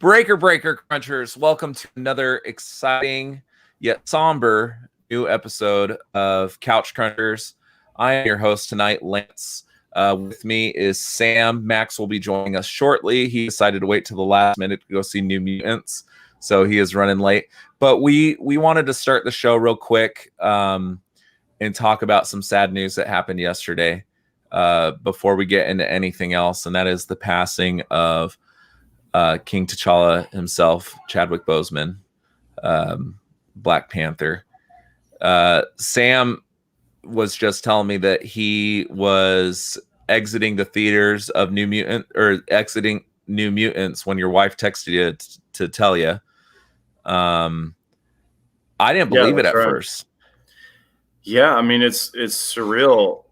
Breaker Crunchers, welcome to another exciting yet somber new episode of Couch Crunchers. I am your host tonight, Lance. With me is Sam. Max will be joining us shortly. He decided to wait till the last minute to go see New Mutants, so he is running late. But we wanted to start the show real quick and talk about some sad news that happened yesterday before we get into anything else, and that is the passing of King T'Challa himself, Chadwick Boseman, Black Panther. Sam was just telling me that he was exiting the theaters of exiting New Mutants when your wife texted you to tell you. I didn't believe it at first. Yeah, I mean it's surreal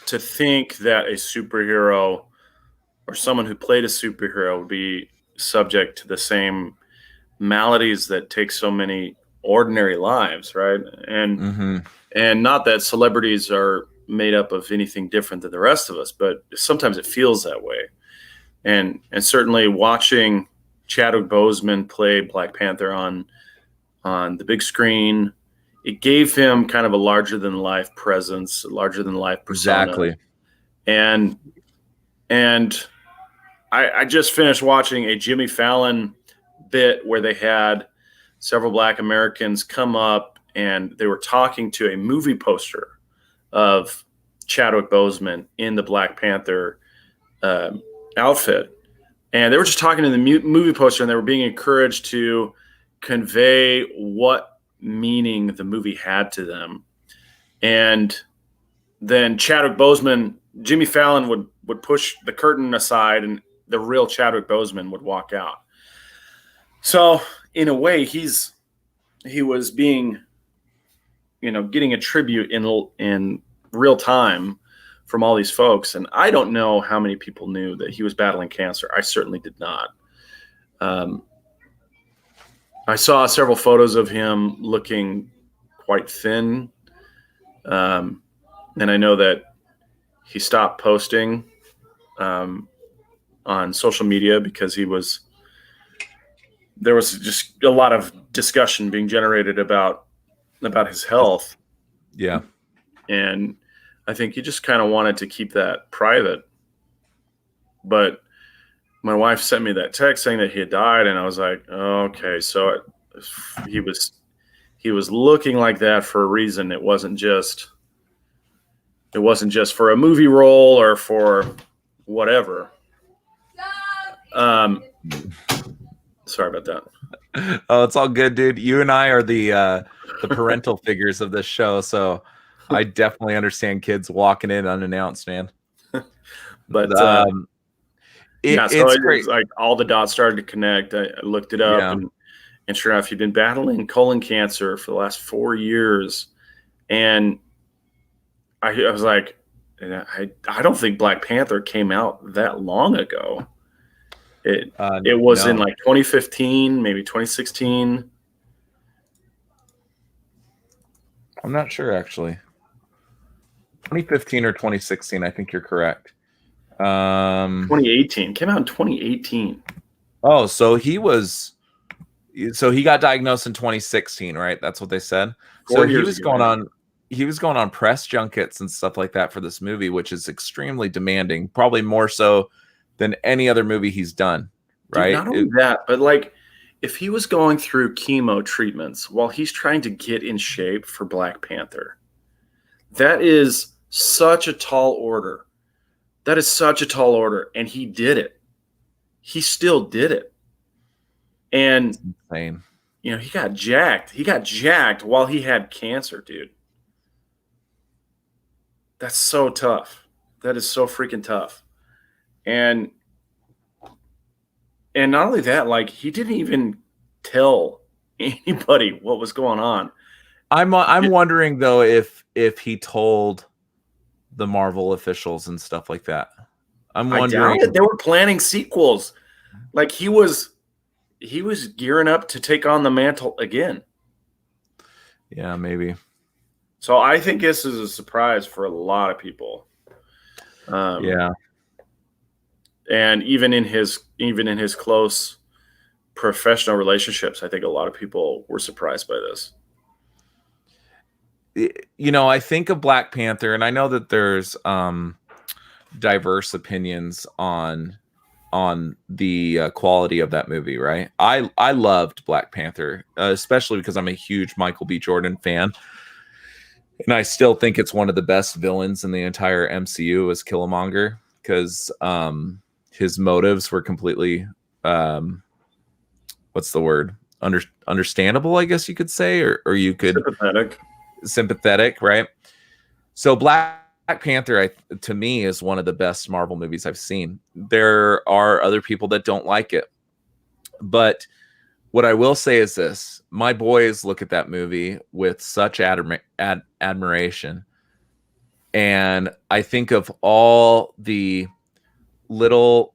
to think that a superhero or someone who played a superhero would be subject to the same maladies that take so many ordinary lives, right? And not that celebrities are made up of anything different than the rest of us, but sometimes it feels that way. And certainly watching Chadwick Boseman play Black Panther on the big screen, it gave him kind of a larger than life presence, a larger than life persona. Exactly. And I just finished watching a Jimmy Fallon bit where they had several Black Americans come up and they were talking to a movie poster of Chadwick Boseman in the Black Panther outfit. And they were just talking to the movie poster, and they were being encouraged to convey what meaning the movie had to them. And then Chadwick Boseman, Jimmy Fallon would push the curtain aside, and the real Chadwick Boseman would walk out. So in a way, he was being, getting a tribute in real time from all these folks. And I don't know how many people knew that he was battling cancer. I certainly did not. I saw several photos of him looking quite thin. And I know that he stopped posting on social media because there was just a lot of discussion being generated about his health. Yeah. And I think he just kind of wanted to keep that private. But my wife sent me that text saying that he had died, and I was like, oh, okay, so he was looking like that for a reason. It wasn't just for a movie role or for whatever. Sorry about that. Oh, it's all good, dude. You and I are the parental figures of this show, so I definitely understand kids walking in unannounced, man. But it's great. Like all the dots started to connect. I looked it up, and sure enough, he'd been battling colon cancer for the last 4 years, and I was like, I don't think Black Panther came out that long ago. It was in like 2015, maybe 2016. I'm not sure, actually. 2015 or 2016, I think you're correct. 2018. Came out in 2018. Oh, so he got diagnosed in 2016, right? That's what they said. So he was going on press junkets and stuff like that for this movie, which is extremely demanding, probably more so than any other movie he's done, right? Dude, not only that, but like if he was going through chemo treatments while he's trying to get in shape for Black Panther, that is such a tall order. That is such a tall order, and he did it. He still did it. And it's insane. He got jacked. He got jacked while he had cancer, dude. That's so tough. That is so freaking tough. And not only that, like he didn't even tell anybody what was going on. I'm wondering though if he told the Marvel officials and stuff like that. I'm wondering. I doubt it. They were planning sequels. Like he was gearing up to take on the mantle again. Yeah, maybe. So I think this is a surprise for a lot of people. Yeah. And even in his close professional relationships. I think a lot of people were surprised by this. I think of Black Panther, and I know that there's diverse opinions on the quality of that movie, right? I loved Black Panther, especially because I'm a huge Michael B. Jordan fan, and I still think it's one of the best villains in the entire MCU as Killmonger, because his motives were completely what's the word? Understandable, I guess you could say, or you could sympathetic, right? So Black Panther, to me, is one of the best Marvel movies I've seen. There are other people that don't like it, but what I will say is this: my boys look at that movie with such admiration, and I think of all the little,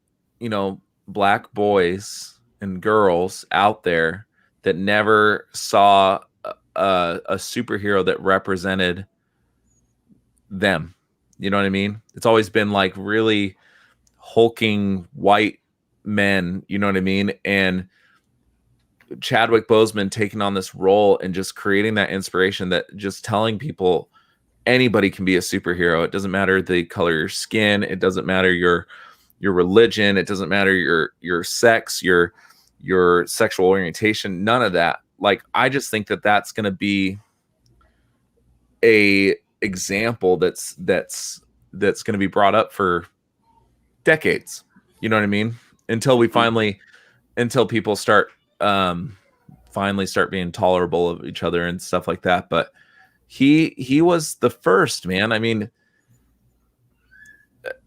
black boys and girls out there that never saw a superhero that represented them. You know what I mean? It's always been like really hulking white men, you know what I mean? And Chadwick Boseman taking on this role and just creating that inspiration, that just telling people anybody can be a superhero. It doesn't matter the color of your skin, it doesn't matter your religion, it doesn't matter your sex, your sexual orientation, none of that. Like, I just think that that's going to be a example that's going to be brought up for decades. You know what I mean? Until people start finally start being tolerable of each other and stuff like that. But he was the first, man. I mean,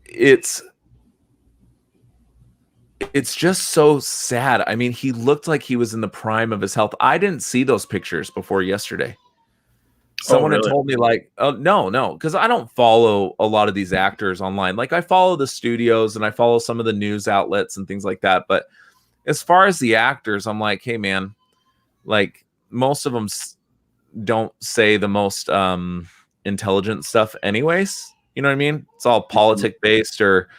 it's just so sad. I mean, he looked like he was in the prime of his health. I didn't see those pictures before yesterday. Someone had told me, like, oh, no, because I don't follow a lot of these actors online. Like, I follow the studios and I follow some of the news outlets and things like that. But as far as the actors, I'm like, hey, man, like, most of them don't say the most intelligent stuff anyways. You know what I mean? It's all politic based or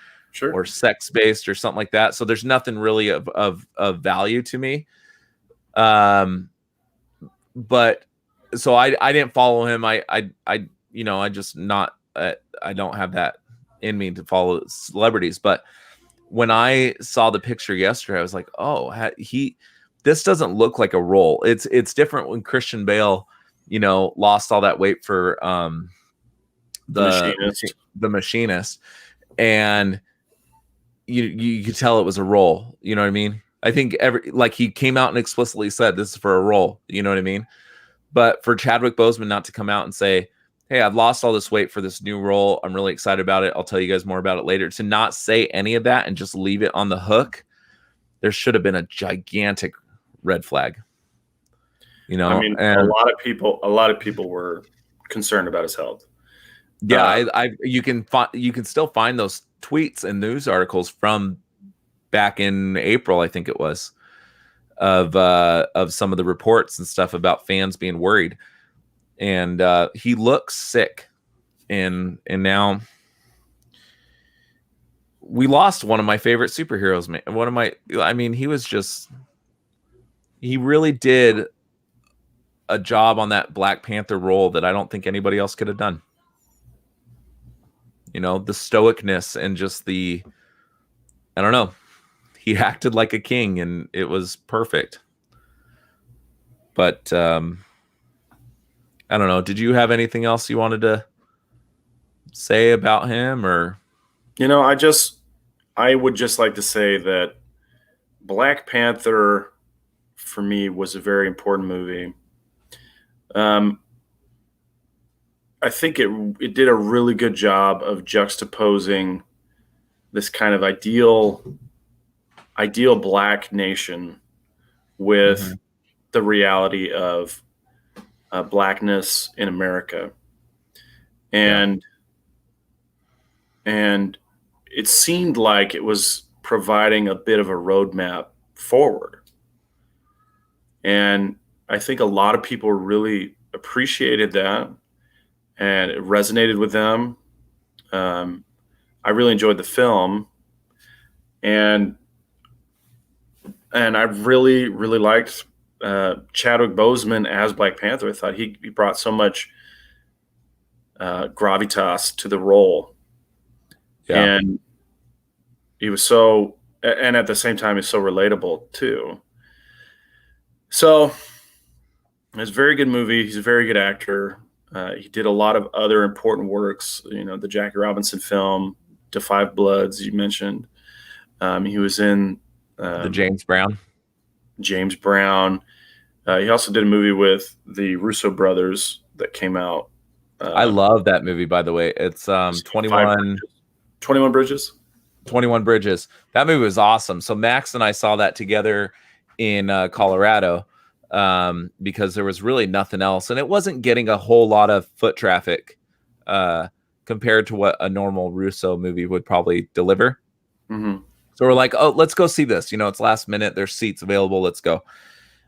sex based or something like that. So there's nothing really of value to me. But so I didn't follow him. I just not, I don't have that in me to follow celebrities. But when I saw the picture yesterday, I was like, oh, this doesn't look like a role. It's different when Christian Bale, lost all that weight for the Machinist, and you could tell it was a role. You know what I mean? I think he came out and explicitly said this is for a role. You know what I mean? But for Chadwick Boseman not to come out and say, hey, I've lost all this weight for this new role, I'm really excited about it, I'll tell you guys more about it later, to not say any of that and just leave it on the hook, there should have been a gigantic red flag. I mean, a lot of people were concerned about his health. Yeah, you can still find those tweets and news articles from back in April, I think it was, of some of the reports and stuff about fans being worried. And he looks sick, and now we lost one of my favorite superheroes, man. He really did a job on that Black Panther role that I don't think anybody else could have done. The stoicness and just I don't know, he acted like a king and it was perfect. But I don't know. Did you have anything else you wanted to say about him, or? I would just like to say that Black Panther for me was a very important movie. I think it did a really good job of juxtaposing this kind of ideal Black nation with the reality of Blackness in America, and it seemed like it was providing a bit of a roadmap forward. And I think a lot of people really appreciated that, and it resonated with them. I really enjoyed the film, and And I really, really liked Chadwick Boseman as Black Panther. I thought he brought so much gravitas to the role, Yeah. and he was so, and at the same time, he's so relatable too. So it's a very good movie. He's a very good actor. He did a lot of other important works. The Jackie Robinson film, *To Five Bloods*, you mentioned. He was in The James Brown. James Brown. He also did a movie with the Russo brothers that came out. I love that movie, by the way. It's 21 Bridges. 21 Bridges. That movie was awesome. So Max and I saw that together in Colorado because there was really nothing else. And it wasn't getting a whole lot of foot traffic compared to what a normal Russo movie would probably deliver. Mm-hmm. So we're like, oh, let's go see this. It's last minute. There's seats available. Let's go.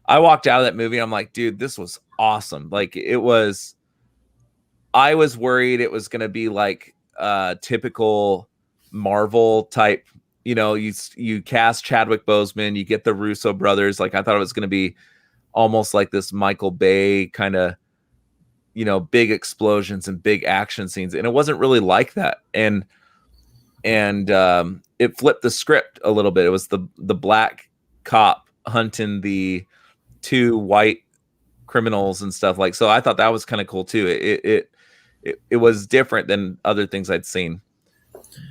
I walked out of that movie. I'm like, dude, this was awesome. Like I was worried it was going to be like typical Marvel type, you cast Chadwick Boseman, you get the Russo brothers. Like I thought it was going to be almost like this Michael Bay kind of, big explosions and big action scenes. And it wasn't really like that. And it flipped the script a little bit. It was the black cop hunting the two white criminals and stuff like. So I thought that was kind of cool too. It was different than other things I'd seen.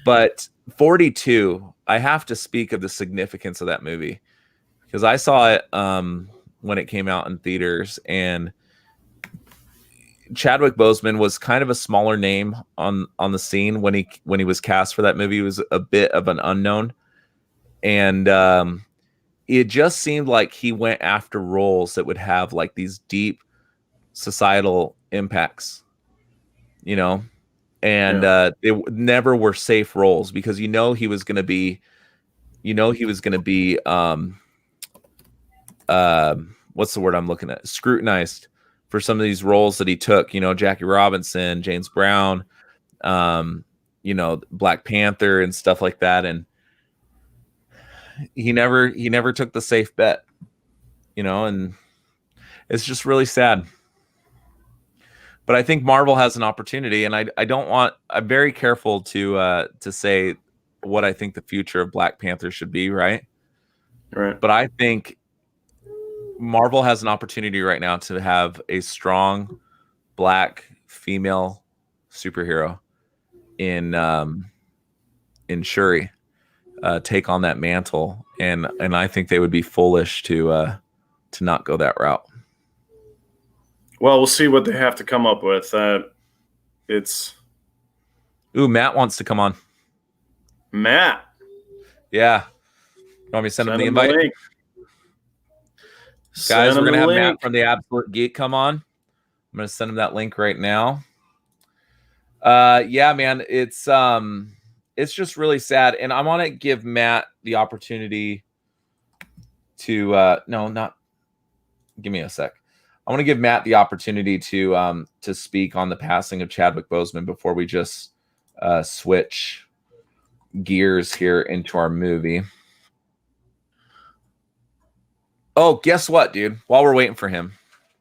But 42, I have to speak of the significance of that movie because I saw it when it came out in theaters, and Chadwick Boseman was kind of a smaller name on the scene when he was cast for that movie. He was a bit of an unknown, and it just seemed like he went after roles that would have like these deep societal impacts, and they never were safe roles because he was going to be what's the word I'm looking at? Scrutinized for some of these roles that he took, Jackie Robinson, James Brown, Black Panther and stuff like that. And he never took the safe bet, and it's just really sad. But I think Marvel has an opportunity, and I'm very careful to say what I think the future of Black Panther should be, right? Right. But I think Marvel has an opportunity right now to have a strong Black female superhero in Shuri take on that mantle, and I think they would be foolish to not go that route. Well, we'll see what they have to come up with. Matt wants to come on. Matt. Yeah. You want me to send him the invite? Guys, we're going to have Matt from the Absolute Geek come on. I'm going to send him that link right now. Yeah, man, it's just really sad. And I want to give Matt the opportunity to, give me a sec. I want to give Matt the opportunity to speak on the passing of Chadwick Boseman before we just switch gears here into our movie. Oh, guess what, dude? While we're waiting for him.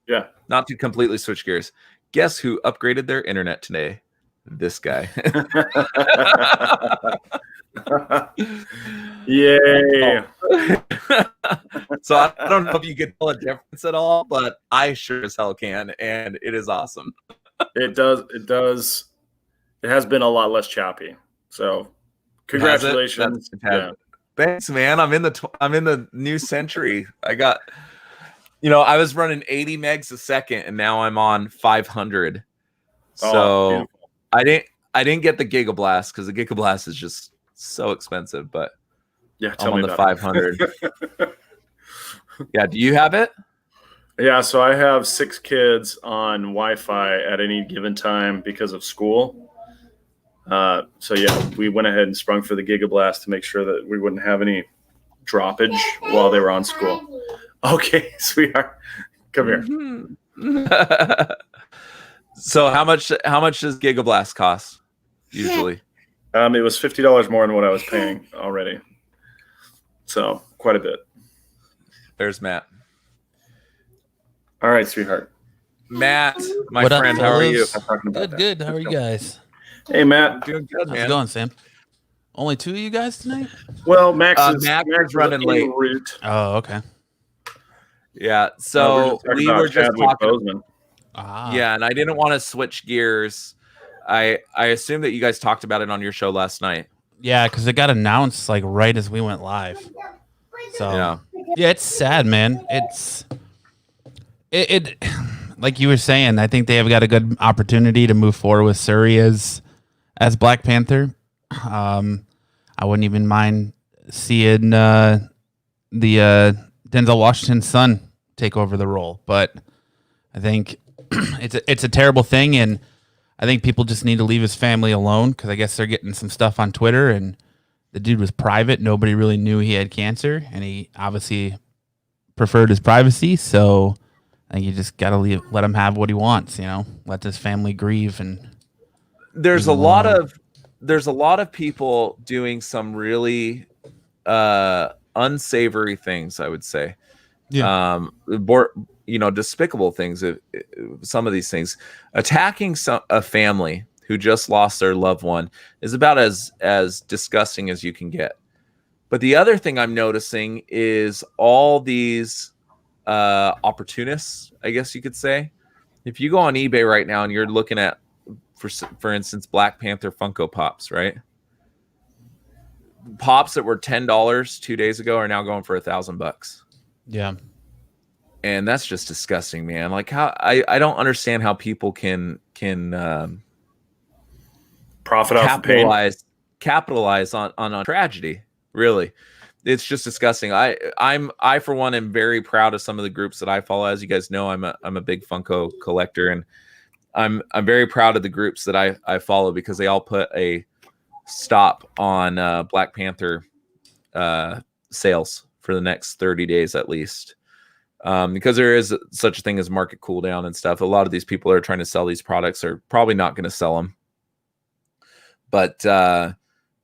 Yeah. Not to completely switch gears. Guess who upgraded their internet today? This guy. Yay. So I don't know if you can tell a difference at all, but I sure as hell can, and it is awesome. It does. It has been a lot less choppy. So congratulations. Yeah. Thanks, man. I'm in the new century. I got, I was running 80 megs a second, and now I'm on 500. So I didn't get the Gigablast because the Gigablast is just so expensive. But yeah, I'm on the 500. Yeah, do you have it? Yeah, so I have 6 kids on Wi-Fi at any given time because of school. So yeah, we went ahead and sprung for the Gigablast to make sure that we wouldn't have any droppage while they were on school. Okay, sweetheart, come here. Mm-hmm. So how much does Gigablast cost usually? It was $50 more than what I was paying already. So quite a bit. There's Matt. All right, sweetheart. Matt, my What friend, up, how are you? Good. How are you guys? Hey, Matt. Doing good, How's man. it going, Sam? Only two of you guys tonight? Well, Max is running late. en route. Oh, okay. Yeah, so we were just talking. Bozeman. Yeah, and I didn't want to switch gears. I assume that you guys talked about it on your show last night. Yeah, because it got announced like right as we went live. So yeah, it's sad, man. It like you were saying. I think they have got a good opportunity to move forward with Suri as Black Panther. I wouldn't even mind seeing the Denzel Washington's son take over the role, but I think it's a terrible thing, and I think people just need to leave his family alone because I guess they're getting some stuff on Twitter, and the dude was private. Nobody really knew he had cancer, and he obviously preferred his privacy. So I think you just gotta let him have what he wants. Let his family grieve. And there's a lot of people doing some really unsavory things, I would say. Yeah. Despicable things. Some of these things, attacking a family who just lost their loved one is about as disgusting as you can get. But the other thing I'm noticing is all these opportunists, I guess you could say. If you go on eBay right now and you're looking at, for instance, Black Panther Funko Pops, right? Pops that were $10 2 days ago are now going for $1,000. Yeah. And that's just disgusting, man. Like how I don't understand how people can profit off the pain. Capitalize on tragedy. Really, it's just disgusting. I for one am very proud of some of the groups that I follow. As you guys know, I'm a big Funko collector, and I'm very proud of the groups that I follow because they all put a stop on Black Panther sales for the next 30 days at least. Because there is such a thing as market cool down and stuff. A lot of these people are trying to sell these products are probably not going to sell them, but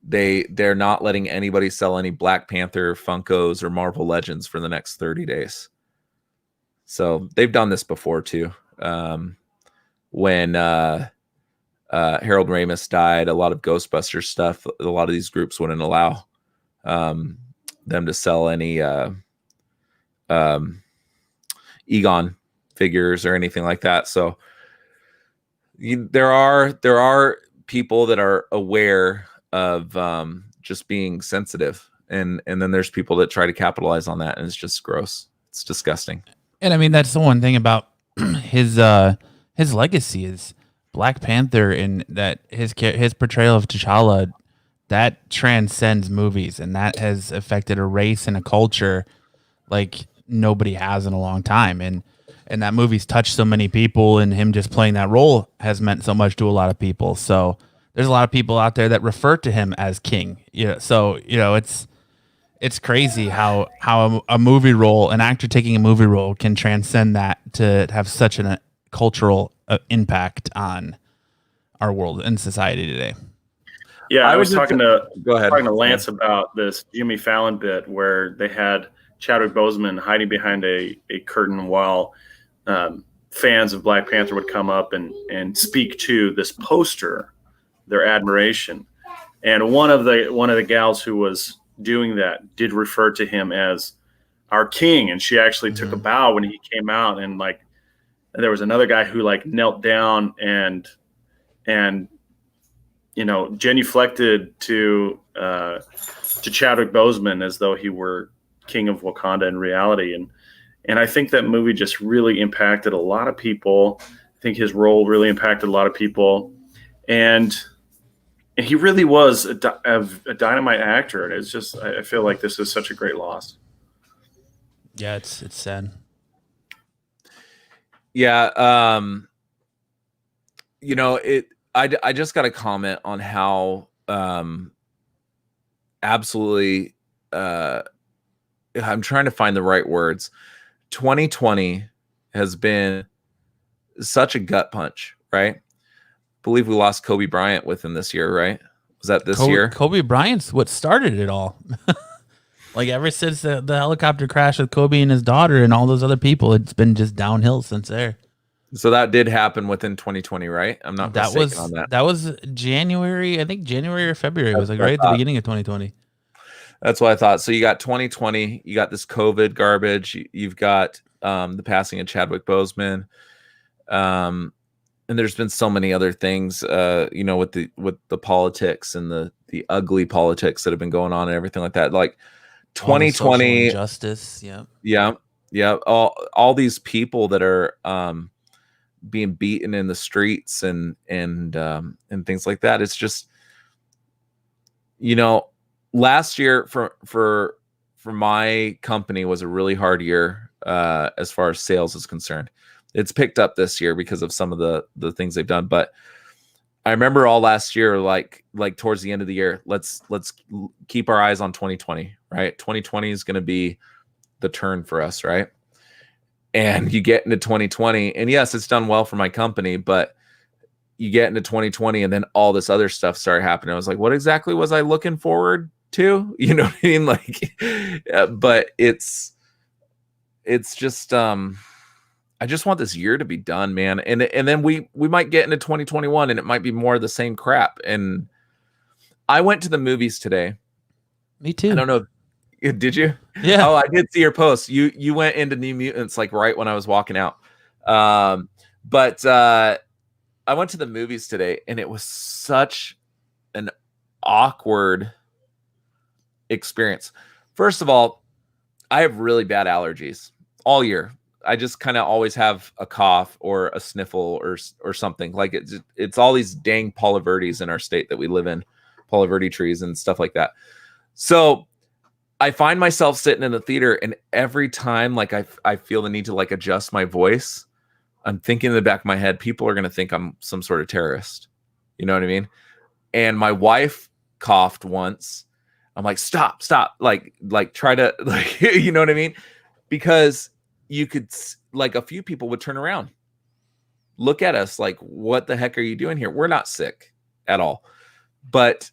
they're not letting anybody sell any Black Panther Funkos or Marvel Legends for the next 30 days. So they've done this before too. When Harold Ramis died, a lot of Ghostbusters stuff, a lot of these groups wouldn't allow them to sell any Egon figures or anything like that. So there are people that are aware of just being sensitive, and then there's people that try to capitalize on that, and it's just gross. It's disgusting. And I mean, that's the one thing about his legacy is Black Panther, and that his portrayal of T'Challa that transcends movies, and that has affected a race and a culture like nobody has in a long time. And that movie's touched so many people, and him just playing that role has meant so much to a lot of people. So there's a lot of people out there that refer to him as king. So it's crazy how a movie role, an actor taking a movie role, can transcend that to have such a cultural impact on our world and society today. Yeah, I was talking to Lance Yeah. about this Jimmy Fallon bit where they had Chadwick Boseman hiding behind a curtain while fans of Black Panther would come up and speak to this poster, their admiration. And one of the gals who was doing that did refer to him as our king, and she actually took a bow when he came out. And like, there was another guy who like knelt down and genuflected to Chadwick Boseman as though he were king of Wakanda in reality. And I think that movie just really impacted a lot of people. I think his role really impacted a lot of people, and he really was a dynamite actor. And it's just, I feel like this is such a great loss. Yeah, it's sad. Yeah. I just got a comment on how absolutely I'm trying to find the right words. 2020 has been such a gut punch, right? I believe we lost Kobe Bryant within this year, right? Was that this year? Kobe Bryant's what started it all. Like ever since the helicopter crash with Kobe and his daughter and all those other people, it's been just downhill since there. So that did happen within 2020, right? I'm not That mistaken was on that. that was January, I think January or February. It was That's like what I right at the thought. beginning of 2020. That's what I thought. So you got 2020, you got this COVID garbage, you've got the passing of Chadwick Boseman, and there's been so many other things, with the politics and the ugly politics that have been going on and everything like that. Like All the social 2020, injustice. Yeah. yeah, all these people that are being beaten in the streets and things like that. It's just, last year for my company was a really hard year as far as sales is concerned. It's picked up this year because of some of the things they've done, but I remember all last year, like towards the end of the year, let's keep our eyes on 2020, right? 2020 is going to be the turn for us, right? And you get into 2020, and yes, it's done well for my company, but you get into 2020 and then all this other stuff started happening. I was like, what exactly was I looking forward to? You know what I mean? Like, but it's just, I just want this year to be done, man. And then we might get into 2021 and it might be more of the same crap. And I went to the movies today. Me too. I don't know. Did you? Yeah. Oh, I did see your post. You went into New Mutants like right when I was walking out. But I went to the movies today and it was such an awkward experience. First of all, I have really bad allergies all year. I just kind of always have a cough or a sniffle or something. Like it's all these dang Paula Verdes in our state that we live in, Paula Verde trees and stuff like that. So I find myself sitting in the theater, and every time like I feel the need to like adjust my voice, I'm thinking in the back of my head, people are going to think I'm some sort of terrorist. You know what I mean? And my wife coughed once. I'm like, stop, like try to like, you know what I mean? Because you could, like, a few people would turn around, look at us like, what the heck are you doing here? We're not sick at all. But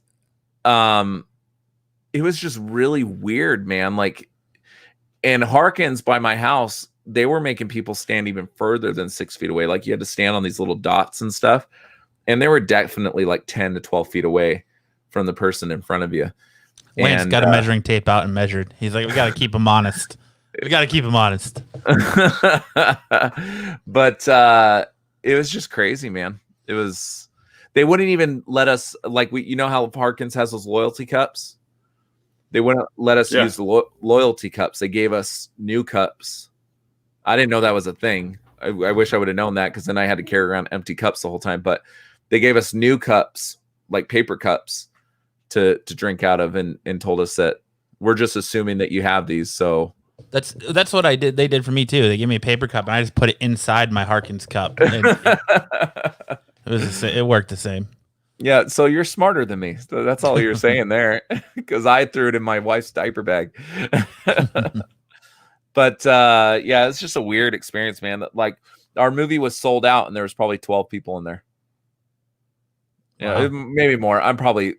it was just really weird, man. Like, and Harkins by my house, they were making people stand even further than 6 feet away. Like you had to stand on these little dots and stuff. And they were definitely like 10 to 12 feet away from the person in front of you. Lance got a measuring tape out and measured. He's like, we got to keep him honest. We got to keep him honest. But it was just crazy, man. It was, they wouldn't even let us, like, how Harkins has those loyalty cups? They wouldn't let us use the loyalty cups. They gave us new cups. I didn't know that was a thing. I wish I would have known that, because then I had to carry around empty cups the whole time. But they gave us new cups, like paper cups, to drink out of, and told us that we're just assuming that you have these. So that's what I did. They did for me too. They gave me a paper cup and I just put it inside my Harkins cup. It worked the same. Yeah, so you're smarter than me. So that's all you're saying there, because I threw it in my wife's diaper bag. But yeah, it's just a weird experience, man. Like, our movie was sold out and there was probably 12 people in there. Yeah, wow. Maybe more. I'm probably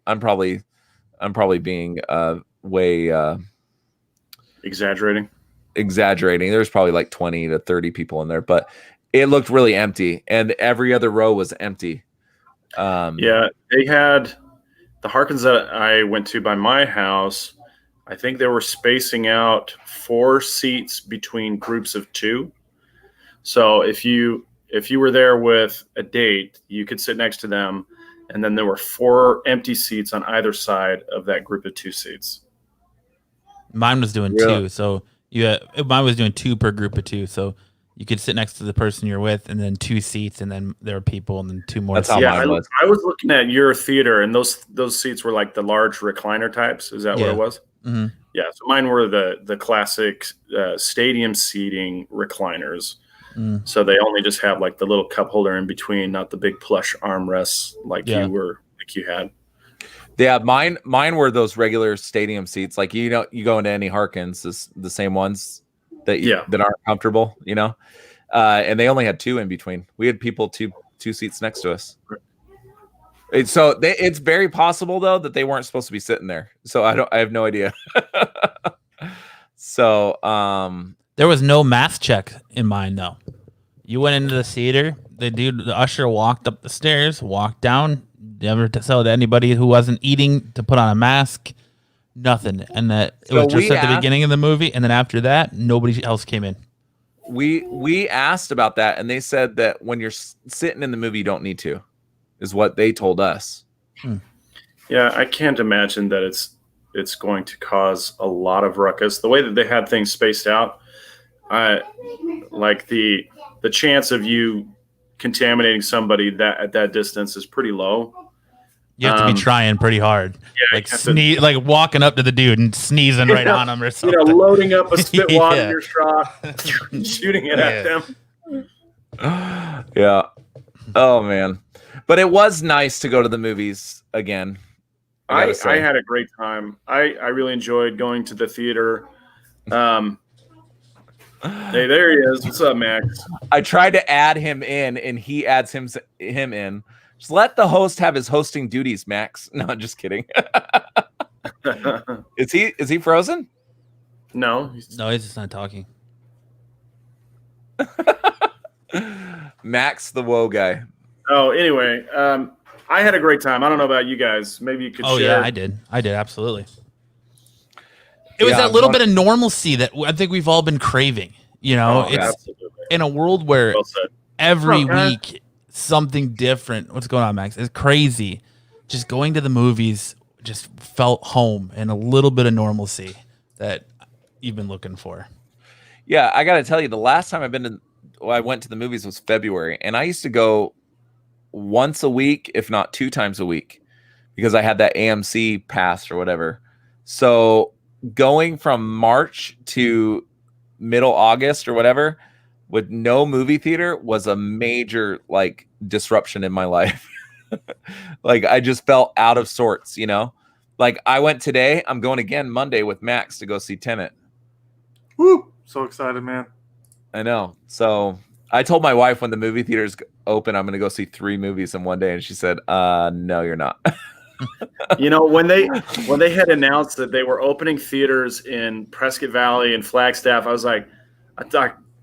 being way exaggerating. There's probably like 20 to 30 people in there, but it looked really empty, and every other row was empty. Yeah, they had the Harkins that I went to by my house. I think they were spacing out 4 seats between groups of 2. So if you were there with a date, you could sit next to them, and then there were 4 empty seats on either side of that group of 2 seats. Mine was doing 2, so mine was doing 2 per group of 2. So you could sit next to the person you're with, and then 2 seats, and then there were people, and then 2 more. That's how mine was. I was looking at your theater, and those seats were like the large recliner types. Is that what it was? Mm-hmm. Yeah. So mine were the classic stadium seating recliners. Mm. So they only just have like the little cup holder in between, not the big plush armrests like you had. Yeah, mine were those regular stadium seats. Like, you go into any Harkins, the same ones that that aren't comfortable, and they only had 2 in between. We had people two seats next to us. It's very possible though that they weren't supposed to be sitting there. So I have no idea. So, There was no mask check in mine though. You went into the theater. The usher walked up the stairs, walked down. Never told anybody who wasn't eating to put on a mask. Nothing, and that it So was just we at the beginning of the movie, and then after that, nobody else came in. we asked about that, and they said that when you're sitting in the movie, you don't need to, is what they told us. Yeah, I can't imagine that it's going to cause a lot of ruckus. The way that they had things spaced out, like the chance of you contaminating somebody that at that distance is pretty low. You have to be trying pretty hard, like like walking up to the dude and sneezing right on him or something. Loading up a spit wad Yeah. in your straw, shooting it at them. Yeah. Oh man, but it was nice to go to the movies again. I had a great time. I really enjoyed going to the theater. Hey, there he is. What's up, Max? I tried to add him in, and he adds him in. Just let the host have his hosting duties, Max. No, just kidding. Is he frozen? No, he's just not talking. Max, the woe guy. Oh, anyway, I had a great time. I don't know about you guys. Maybe you could share. Yeah, I did absolutely. It was that little bit of normalcy that I think we've all been craving. It's absolutely. In a world where every week something different. What's going on, Max? It's crazy. Just going to the movies just felt home and a little bit of normalcy that you've been looking for. Yeah, I got to tell you, the last time I went to the movies was February, and I used to go once a week, if not 2 times a week, because I had that AMC pass or whatever. So going from March to middle August or whatever with no movie theater was a major disruption in my life. I just felt out of sorts, Like I went today, I'm going again Monday with Max to go see Tenet. Woo! So excited, man. I know. So I told my wife when the movie theaters open, I'm going to go see 3 movies in one day, and she said, "No, you're not." When they had announced that they were opening theaters in Prescott Valley and Flagstaff, I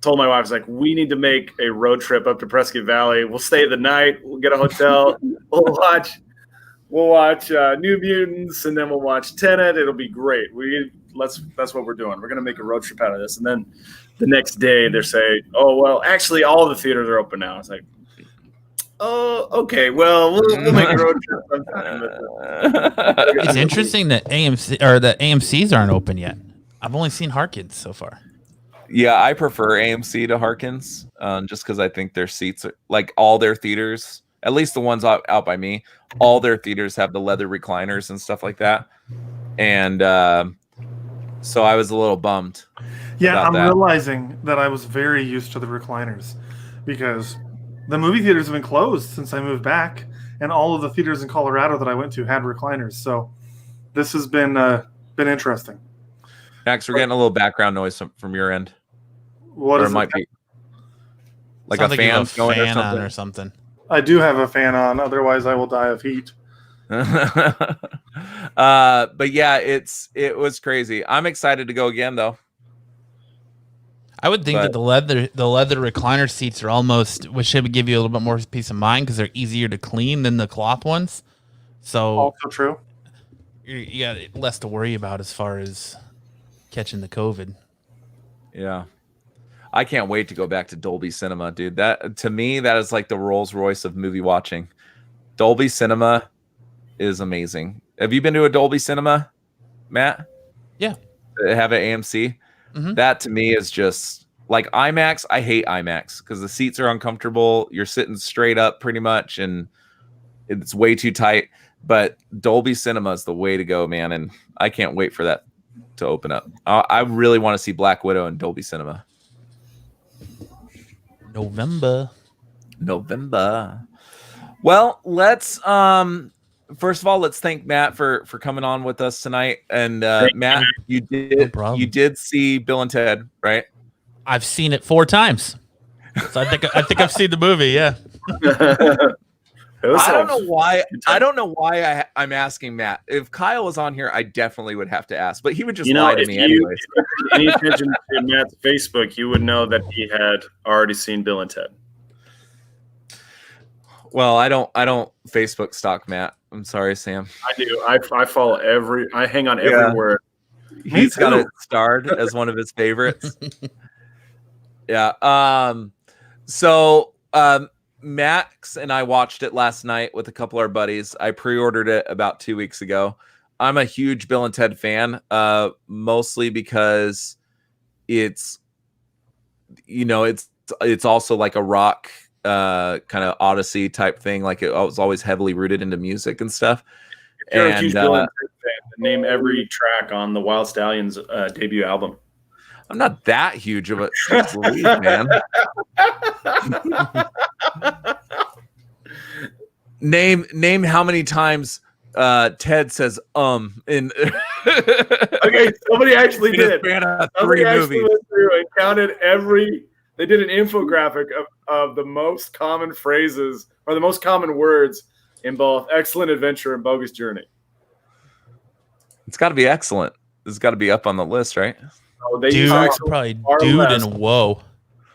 told my wife, I was like, we need to make a road trip up to Prescott Valley. We'll stay the night. We'll get a hotel. We'll watch New Mutants, and then we'll watch Tenet. It'll be great. That's what we're doing. We're gonna make a road trip out of this. And then the next day they're saying, "Oh well, actually all the theaters are open now." It's like, oh, okay. Well, we'll make a road trip sometime. It's interesting that AMCs aren't open yet. I've only seen Harkins so far. Yeah, I prefer AMC to Harkins, just because I think their seats are all their theaters, at least the ones out by me, all their theaters have the leather recliners and stuff like that. And so I was a little bummed. Yeah, I'm realizing that I was very used to the recliners because the movie theaters have been closed since I moved back, and all of the theaters in Colorado that I went to had recliners. So this has been interesting. Max, we're getting a little background noise from your end. What is it? Might be like a fan going or something. I do have a fan on, otherwise I will die of heat. But yeah, it was crazy. I'm excited to go again though. I would think that the leather recliner seats are almost, which should give you a little bit more peace of mind because they're easier to clean than the cloth ones. So also true. You got less to worry about as far as catching the COVID. Yeah. I can't wait to go back to Dolby Cinema, dude. That to me, that is like the Rolls Royce of movie watching. Dolby Cinema is amazing. Have you been to a Dolby Cinema, Matt? Yeah. Have an AMC? Mm-hmm. That to me is just like IMAX. I hate IMAX because the seats are uncomfortable. You're sitting straight up pretty much, and it's way too tight. But Dolby Cinema is the way to go, man. And I can't wait for that to open up. I really want to see Black Widow in Dolby Cinema. November. Well, let's first of all, let's thank Matt for coming on with us tonight. And Matt, you did see Bill and Ted, right? I've seen it 4 times. So I think I've seen the movie, yeah. I don't know why. I don't know why I'm asking Matt. If Kyle was on here, I definitely would have to ask, but he would just lie to me anyways. If you paid any attention to Matt's Facebook, you would know that he had already seen Bill and Ted. Well, I don't Facebook stalk Matt. I'm sorry, Sam. I do. I follow I hang on every word. He's got it starred as one of his favorites. Yeah. So Max and I watched it last night with a couple of our buddies. I pre-ordered it about 2 weeks ago. I'm a huge Bill and Ted fan, mostly because it's also like a rock kind of Odyssey type thing. Like it was always heavily rooted into music and stuff. If you're a huge Bill and Ted fan, name every track on the Wild Stallions debut album. I'm not that huge of a lead, man. Name how many times Ted says in okay, somebody actually did. Somebody actually went through and counted they did an infographic of the most common phrases or the most common words in both Excellent Adventure and Bogus Journey. It's got to be excellent. It's got to be up on the list, right? Oh, they use probably dude less. And whoa.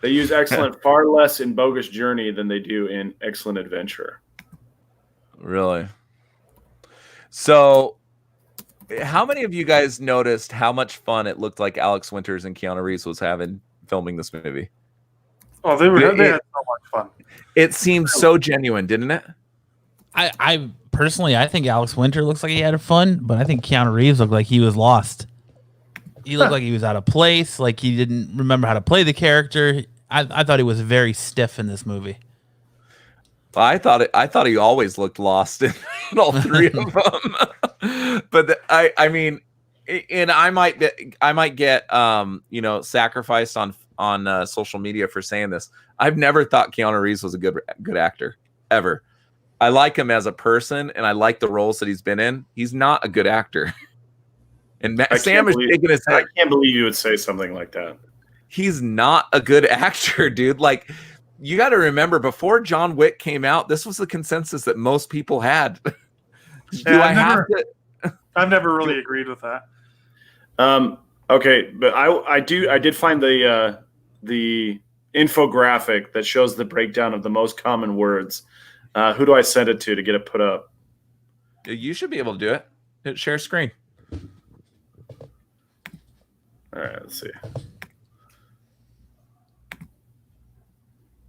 They use excellent far less in Bogus Journey than they do in Excellent Adventure. Really? So, how many of you guys noticed how much fun it looked like Alex Winters and Keanu Reeves was having filming this movie? Oh, they had so much fun. It seemed so genuine, didn't it? I personally, I think Alex Winter looks like he had fun, but I think Keanu Reeves looked like he was lost. He looked like he was out of place, like he didn't remember how to play the character. I thought he was very stiff in this movie. I thought he always looked lost in all three of them. But I mean, and I might get sacrificed on social media for saying this. I've never thought Keanu Reeves was a good actor ever. I like him as a person, and I like the roles that he's been in. He's not a good actor. And Sam is shaking his head. I can't believe you would say something like that. He's not a good actor, dude. Like, you got to remember, before John Wick came out, this was the consensus that most people had. I've never really agreed with that. Okay, but I did find the infographic that shows the breakdown of the most common words. Who do I send it to get it put up? You should be able to do it. Share screen. All right, let's see.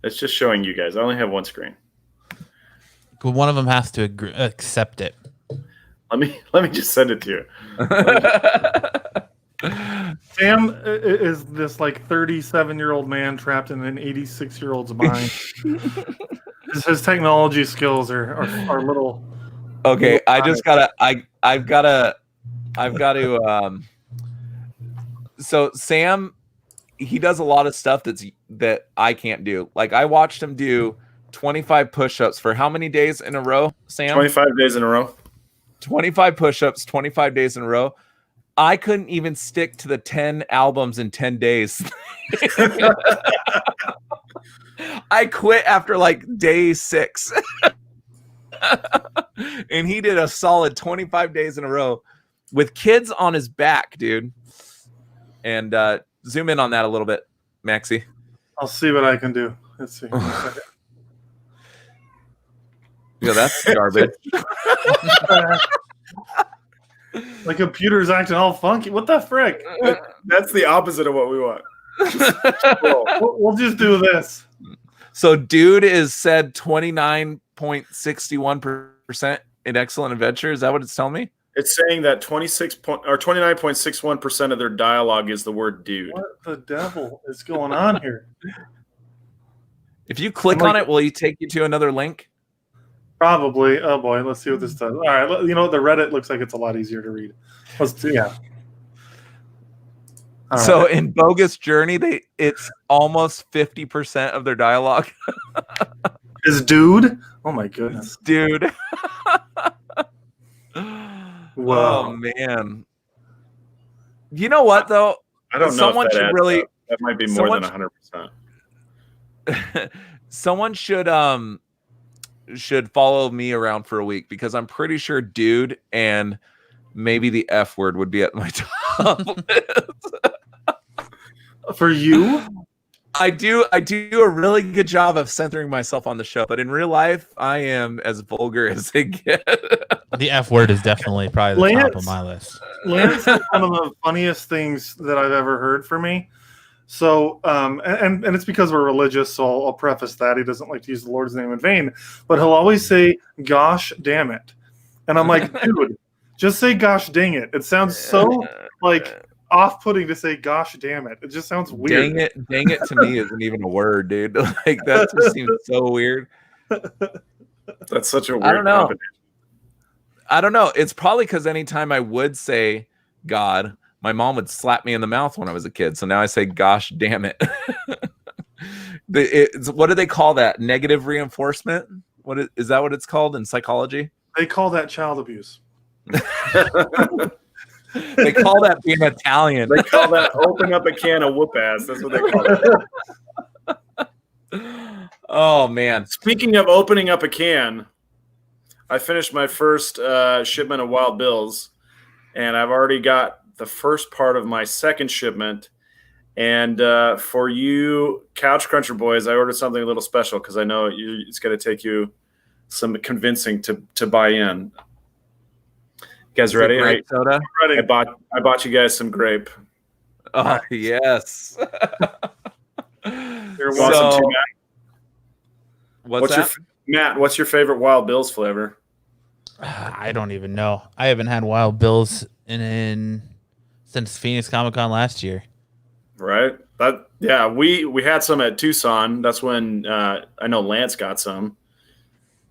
It's just showing you guys. I only have one screen. One of them has to accept it. Let me just send it to you. Sam is this like 37-year-old man trapped in an 86-year-old's mind. His technology skills are little. Okay, I've got to. So Sam, he does a lot of stuff that I can't do. Like, I watched him do 25 push-ups for how many days in a row, Sam? 25 days in a row. 25 push-ups, 25 days in a row. I couldn't even stick to the 10 albums in 10 days. I quit after like day 6. And he did a solid 25 days in a row with kids on his back, dude. And zoom in on that a little bit, Maxie. I'll see what I can do. Let's see. Yeah, that's garbage. The computer's acting all funky. What the frick? That's the opposite of what we want. We'll just do this. So, dude is said 29.61% in Excellent Adventure. Is that what it's telling me? It's saying that 29.61% of their dialogue is the word "dude." What the devil is going on here? If you click on it, will he take you to another link? Probably. Oh boy, let's see what this does. All right, the Reddit looks like it's a lot easier to read. Let's do, yeah. So in Bogus Journey, it's almost 50% of their dialogue. Is dude? Oh my goodness, dude. Wow. Oh man. You know what though? I don't know. Someone should really. That might be more than 100%. Someone should should follow me around for a week because I'm pretty sure dude and maybe the F word would be at my top list. For you? I do a really good job of centering myself on the show, but in real life, I am as vulgar as they get. The F word is definitely probably the top of my list. Lance is one of the funniest things that I've ever heard for me. So, and it's because we're religious, so I'll preface that. He doesn't like to use the Lord's name in vain, but he'll always say, "Gosh damn it." And I'm like, dude, just say "gosh dang it." It sounds so like off-putting to say "gosh damn it." It just sounds weird. Dang it to me isn't even a word, dude. Like that just seems so weird. That's such a weird combination. I don't know. It's probably because anytime I would say God, my mom would slap me in the mouth when I was a kid. So now I say, gosh, damn it. What do they call that? Negative reinforcement? Is that what it's called in psychology? They call that child abuse. They call that being Italian. They call that open up a can of whoop ass. That's what they call it. Oh, man. Speaking of opening up a can, I finished my first shipment of Wild Bills, and I've already got the first part of my second shipment. And for you Couch Cruncher boys, I ordered something a little special because I know it's going to take you some convincing to buy in. You guys ready? Grape soda? I bought you guys some grape. Oh, yes. You're welcome to Matt. Matt, what's your favorite Wild Bills flavor? I don't even know. I haven't had Wild Bills since Phoenix Comic-Con last year. Right. We had some at Tucson. That's when I know Lance got some.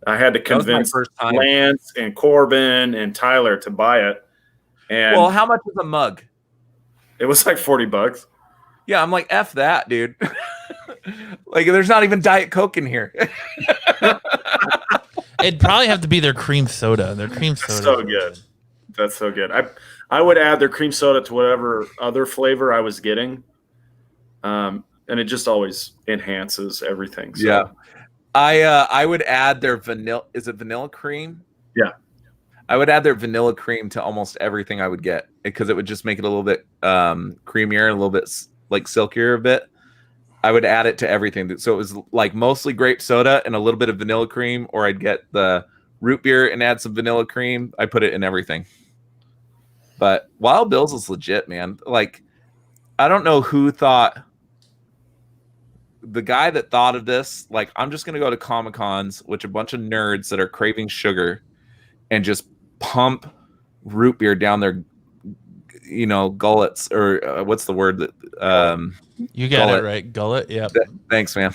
I had to convince Lance and Corbin and Tyler to buy it. And well, how much is a mug? It was like $40. Yeah, I'm like, F that, dude. Like, there's not even Diet Coke in here. It'd probably have to be their cream soda. Their cream soda. So good. That's so good. I would add their cream soda to whatever other flavor I was getting. And it just always enhances everything. So. Yeah. I would add their vanilla. Is it vanilla cream? Yeah. I would add their vanilla cream to almost everything I would get because it would just make it a little bit creamier, a little bit like silkier a bit. I would add it to everything. So it was like mostly grape soda and a little bit of vanilla cream, or I'd get the root beer and add some vanilla cream. I put it in everything. But Wild Bills is legit, man. Like, I don't know who thought. The guy that thought of this, like, I'm just going to go to Comic-Cons with a bunch of nerds that are craving sugar and just pump root beer down their, gullets, or what's the word that you got gullet. It right, gullet. Yeah. Thanks, man.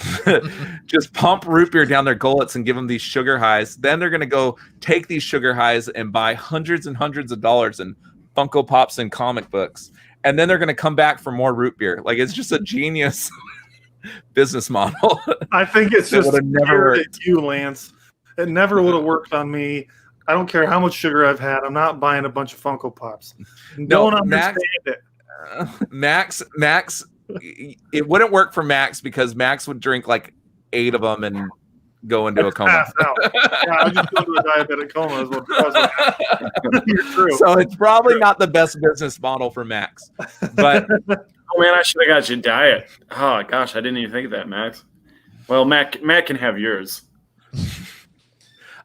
Just pump root beer down their gullets and give them these sugar highs. Then they're going to go take these sugar highs and buy hundreds and hundreds of dollars in Funko Pops and comic books. And then they're going to come back for more root beer. Like, it's just a genius business model. I think it's just never at you, Lance. It never would have worked on me. I don't care how much sugar I've had. I'm not buying a bunch of Funko Pops. Don't understand it. Max, it wouldn't work for Max because Max would drink like 8 of them and go into a coma. Yeah, I just go into a diabetic coma. You're true. So it's probably not the best business model for Max. But oh man, I should have got you diet. Oh gosh, I didn't even think of that, Max. Well, Matt can have yours.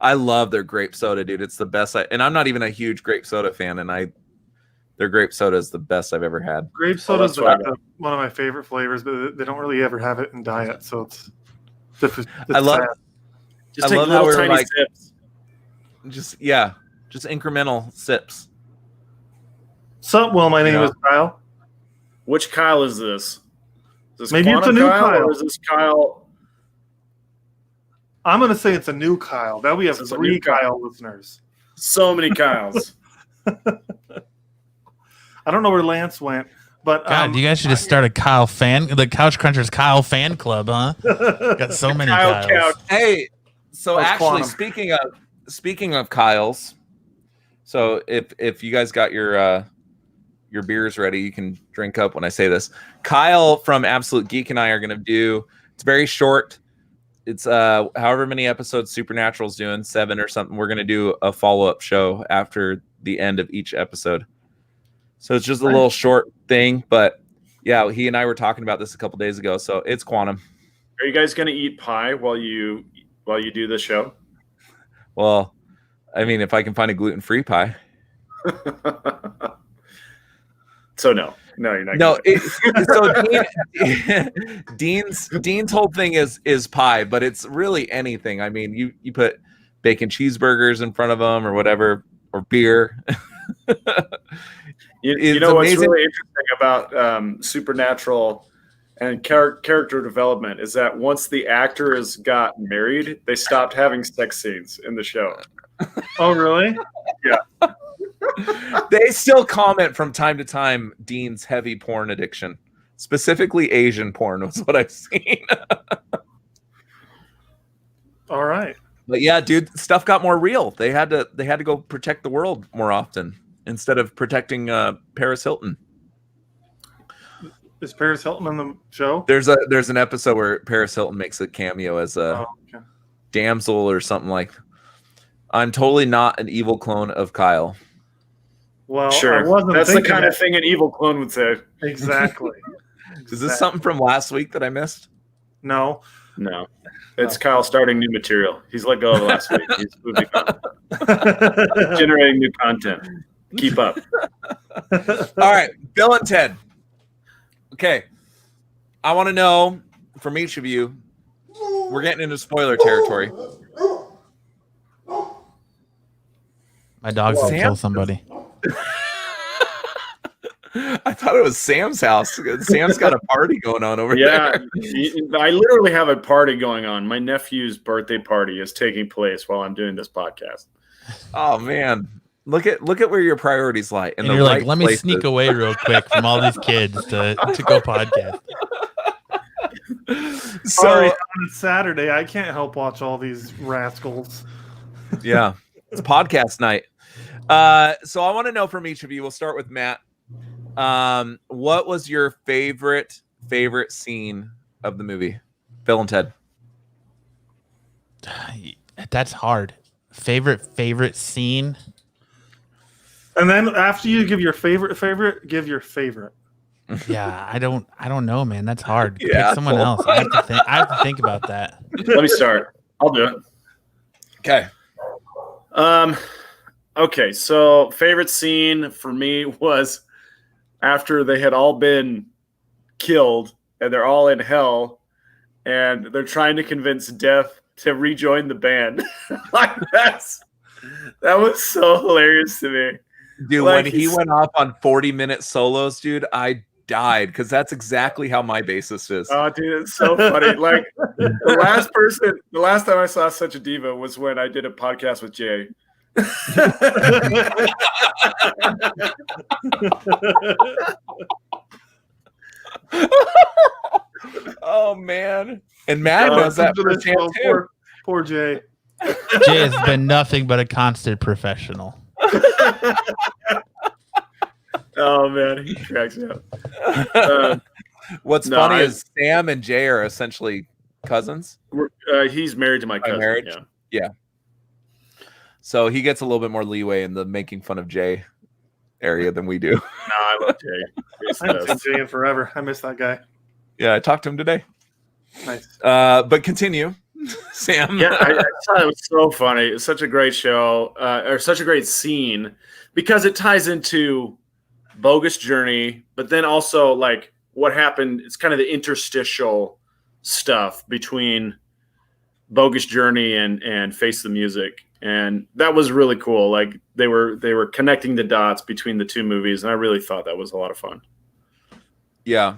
I love their grape soda, dude. It's the best. And I'm not even a huge grape soda fan, and their grape soda is the best I've ever had. Grape soda is one of my favorite flavors, but they don't really ever have it in diet, so it's I love. Sad. Just take little tiny sips. Just incremental sips. My name is Kyle. Which Kyle is this? Is this maybe it's a new Kyle. Or is this Kyle? I'm going to say it's a new Kyle. Now we have 3 Kyle listeners. So many Kyles. I don't know where Lance went, but God, you guys should just start the Couch Crunchers Kyle fan club, huh? Got so many Kyles. Couch. Hey, so actually, speaking of Kyles, so if you guys got your beers ready, you can drink up when I say this. Kyle from Absolute Geek and I are going to do. It's very short. it's however many episodes Supernatural's doing, 7 or something. We're gonna do a follow-up show after the end of each episode. So it's just a little short thing, but yeah, he and I were talking about this a couple days ago. So it's Quantum. Are you guys gonna eat pie while you do the show? Well, I mean, if I can find a gluten-free pie. So no, you're not. No, Dean's whole thing is pie, but it's really anything. I mean, you put bacon cheeseburgers in front of them or whatever, or beer. You know what's really interesting about Supernatural and character development is that once the actors got married, they stopped having sex scenes in the show. Oh, really? Yeah. They still comment from time to time Dean's heavy porn addiction, specifically Asian porn was what I've seen. All right. But yeah, dude, stuff got more real. They had to go protect the world more often instead of protecting Paris Hilton. Is Paris Hilton on the show? There's an episode where Paris Hilton makes a cameo as a damsel or something like. I'm totally not an evil clone of Kyle. Well, sure. That's the kind of thing an evil clone would say. Exactly. Is this something from last week that I missed? No. It's Kyle starting new material. He's let go of last week. He's moving on. Generating new content. Keep up. All right, Bill and Ted. Okay. I want to know from each of you, we're getting into spoiler territory. My dog's gonna kill somebody. I thought it was Sam's house. Sam's got a party going on over there. Yeah, I literally have a party going on. My nephew's birthday party is taking place while I'm doing this podcast. Oh man, look at where your priorities lie. And you're like, let me sneak away real quick from all these kids to go podcast. Sorry, on Saturday I can't help watch all these rascals. Yeah, it's podcast night. So I want to know from each of you. We'll start with Matt. What was your favorite scene of the movie? Bill and Ted. That's hard. Favorite scene. And then after you give your favorite, give your favorite. Yeah, I don't know, man. That's hard. Yeah, pick someone else. I have to think about that. Let me start. I'll do it. Okay. Okay, so favorite scene for me was after they had all been killed and they're all in hell and they're trying to convince Death to rejoin the band. Like that was so hilarious to me. Dude, like, when he went off on 40-minute solos, dude, I died because that's exactly how my bassist is. Oh, dude, it's so funny. Like the last time I saw such a diva was when I did a podcast with Jay. Oh man, and Matt knows that firsthand too. Poor Jay. Jay has been nothing but a constant professional. Oh man, he cracks me up. What's funny is Sam and Jay are essentially cousins. He's married to my cousin. Marriage. Yeah. So he gets a little bit more leeway in the making fun of Jay area than we do. No, I love Jay. I haven't seen Jay in forever. I miss that guy. Yeah, I talked to him today. Nice. But continue, Sam. Yeah, I thought it was so funny. It's such a great show, or such a great scene, because it ties into Bogus Journey, but then also like what happened. It's kind of the interstitial stuff between Bogus Journey and Face the Music. And that was really cool. Like they were connecting the dots between the two movies, and I really thought that was a lot of fun. Yeah,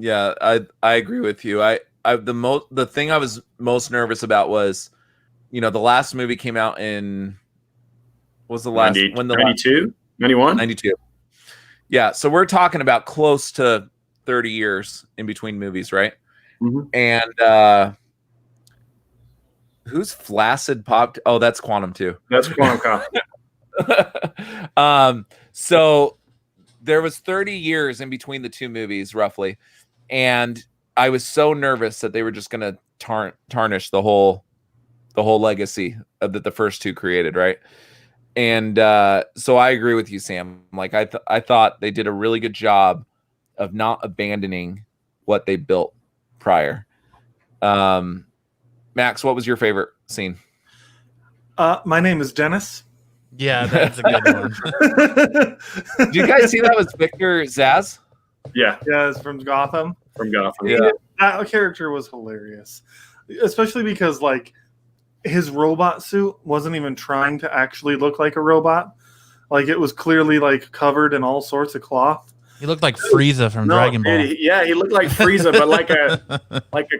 I agree with you. The thing I was most nervous about was, the last movie came out in when the 92, 91, 92. Yeah, so we're talking about close to 30 years in between movies, right? Mm-hmm. And who's Flaccid Pop? Oh, that's Quantum too. That's Quantum Cop. So there was 30 years in between the two movies, roughly. And I was so nervous that they were just gonna tarnish the whole legacy of that the first two created, right? And so I agree with you, Sam. Like I thought they did a really good job of not abandoning what they built prior. Max, what was your favorite scene? My name is Dennis. Yeah, that's a good one. Did you guys see that was Victor Zsasz? Yeah, Yeah, it's from Gotham. from Gotham. Yeah. That character was hilarious, especially because like his robot suit wasn't even trying to actually look like a robot. Like it was clearly like covered in all sorts of cloth. He looked like Frieza from Dragon Ball. Dude, he looked like Frieza, but like a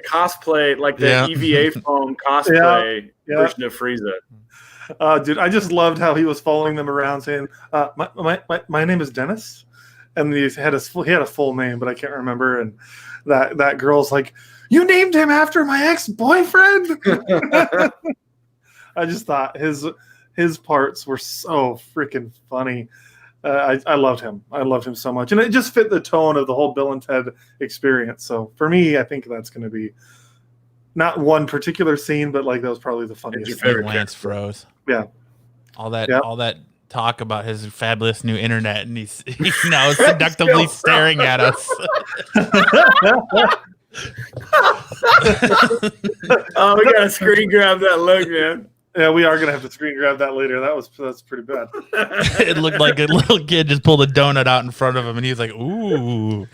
cosplay, like the EVA foam cosplay version of Frieza. Dude, I just loved how he was following them around saying, my name is Dennis. And he had a full name, but I can't remember. And that girl's like, you named him after my ex-boyfriend? I just thought his parts were so freaking funny. I loved him. I loved him so much. And it just fit the tone of the whole Bill and Ted experience. So for me, I think that's going to be not one particular scene, but like that was probably the funniest. Your favorite Lance froze. Yeah. All that talk about his fabulous new internet, and he's now seductively staring at us. Oh, we gotta screen grab that look, man. Yeah, we are gonna have to screen grab that later. That's pretty bad. It looked like a little kid just pulled a donut out in front of him, and he was like, "Ooh."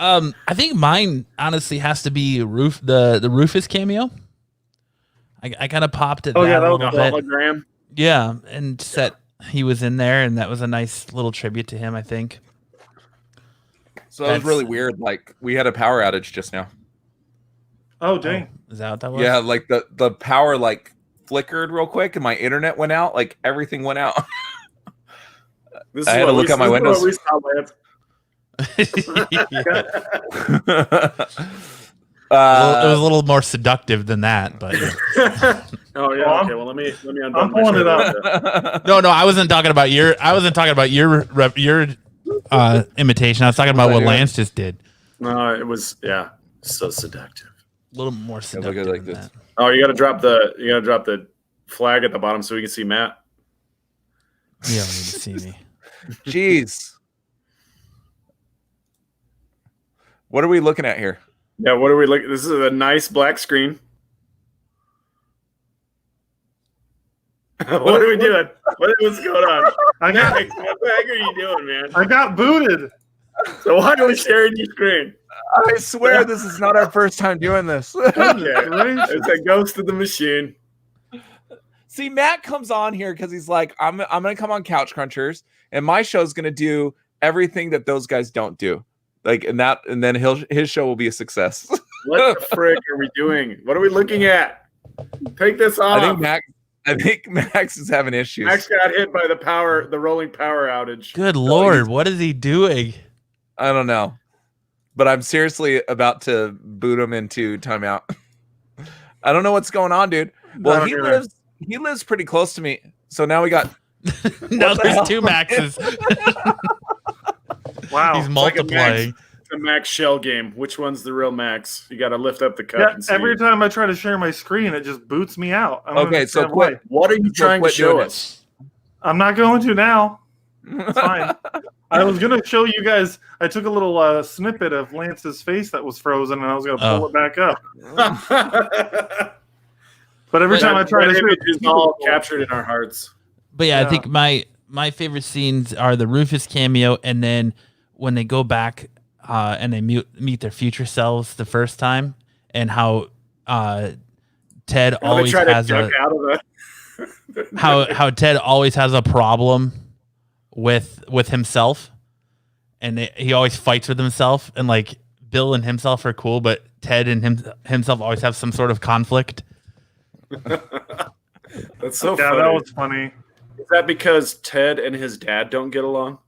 I think mine honestly has to be the Rufus cameo. I kind of popped at that a little bit. Hologram. Yeah, and said he was in there, and that was a nice little tribute to him, I think. So that was really weird. Like we had a power outage just now. Oh dang! Is that what that was? Yeah, like the power like flickered real quick, and my internet went out. Like everything went out. I had to look at my windows. It was a little more seductive than that, but oh yeah. Okay. Well, let me I'm pulling it up. No, I wasn't talking about your imitation. I was talking about what Lance just did. No, it was so seductive. A little more seductive. Like than this. that. Oh, you gotta drop the flag at the bottom so we can see Matt. You don't need to see me. Jeez. What are we looking at here? Yeah, what are we looking? This is a nice black screen. What are we doing? What's going on? What the heck are you doing, man? I got booted. So why are we sharing your screen? I swear this is not our first time doing this. Okay. It's a ghost of the machine. See, Matt comes on here because he's like, I'm gonna come on Couch Crunchers, and my show's gonna do everything that those guys don't do. Like and then his show will be a success. What the frick are we doing? What are we looking at? Take this off. I think Max is having issues. Max got hit by the rolling power outage. Good Lord, what is he doing? I don't know, but I'm seriously about to boot him into timeout. I don't know what's going on, dude. Well, he lives pretty close to me, so now we got. Now there's two Maxes. Wow, he's multiplying. It's a Max shell game. Which one's the real Max? You got to lift up the cup. Yeah, and see. every time I try to share my screen, it just boots me out. Okay, so quit. What are you trying to show us? I'm not going to now. It's fine. I was going to show you guys. I took a little snippet of Lance's face that was frozen, and I was going to pull it back up. But every time I try to show it, it's all captured in our hearts. But yeah, I think my favorite scenes are the Rufus cameo, and then when they go back and they meet their future selves the first time, and how Ted always has how Ted always has a problem with himself, and he always fights with himself, and like Bill and himself are cool, but Ted and himself always have some sort of conflict. That's so funny. That was funny. Is that because Ted and his dad don't get along?